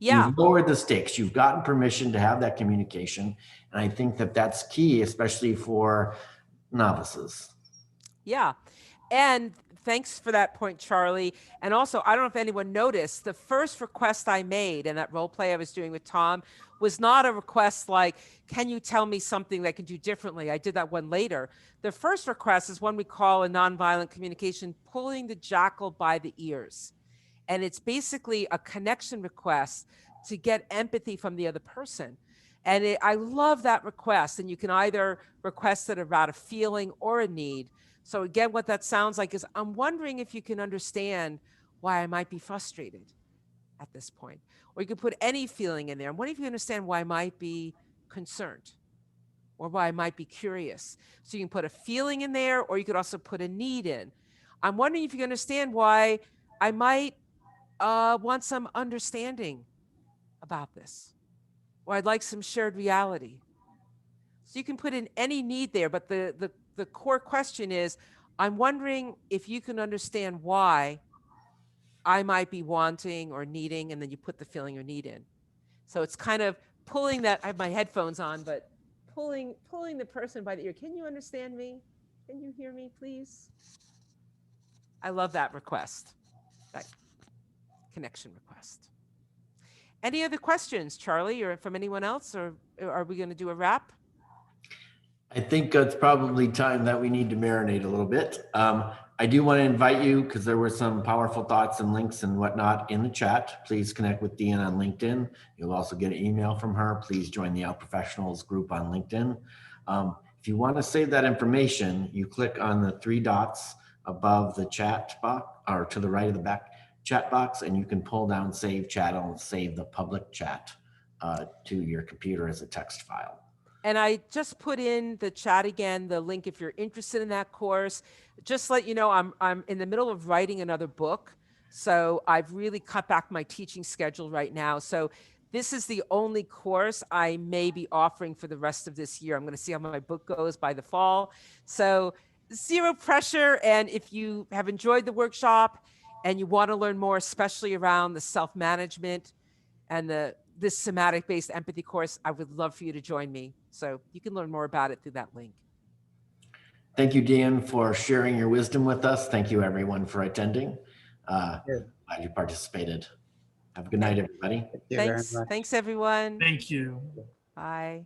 Yeah. You've lowered the stakes. You've gotten permission to have that communication. And I think that that's key, especially for novices. Yeah. And thanks for that point, Charlie. And also, I don't know if anyone noticed, the first request I made in that role play I was doing with Tom was not a request like, can you tell me something that I can do differently? I did that one later. The first request is one we call a nonviolent communication, pulling the jackal by the ears. And it's basically a connection request to get empathy from the other person. And I love that request. And you can either request it about a feeling or a need. So again, what that sounds like is, I'm wondering if you can understand why I might be frustrated at this point. Or you could put any feeling in there. I'm wondering if you understand why I might be concerned or why I might be curious. So you can put a feeling in there, or you could also put a need in. I'm wondering if you can understand why I might want some understanding about this, or I'd like some shared reality. So you can put in any need there, but the core question is, I'm wondering if you can understand why I might be wanting or needing, and then you put the feeling or need in. So it's kind of pulling that, I have my headphones on, but pulling the person by the ear. Can you understand me? Can you hear me, please? I love that request, that connection request. Any other questions, Charlie, or from anyone else, or are we going to do a wrap? I think it's probably time that we need to marinate a little bit. I do want to invite you, because there were some powerful thoughts and links and whatnot in the chat. Please connect with Dian on LinkedIn. You'll also get an email from her. Please join the Out Professionals group on LinkedIn. If you want to save that information, you click on the 3 dots above the chat box, or to the right of the back chat box, and you can pull down Save Chat and save the public chat to your computer as a text file. And I just put in the chat again, the link if you're interested in that course. Just let you know, I'm in the middle of writing another book. So I've really cut back my teaching schedule right now. So this is the only course I may be offering for the rest of this year. I'm going to see how my book goes by the fall. So zero pressure. And if you have enjoyed the workshop and you want to learn more, especially around the self-management and this somatic-based empathy course, I would love for you to join me. So you can learn more about it through that link. Thank you, Dian, for sharing your wisdom with us. Thank you, everyone, for attending. Glad you participated. Have a good night, everybody. Thank you very much. Thanks, everyone. Thank you. Bye.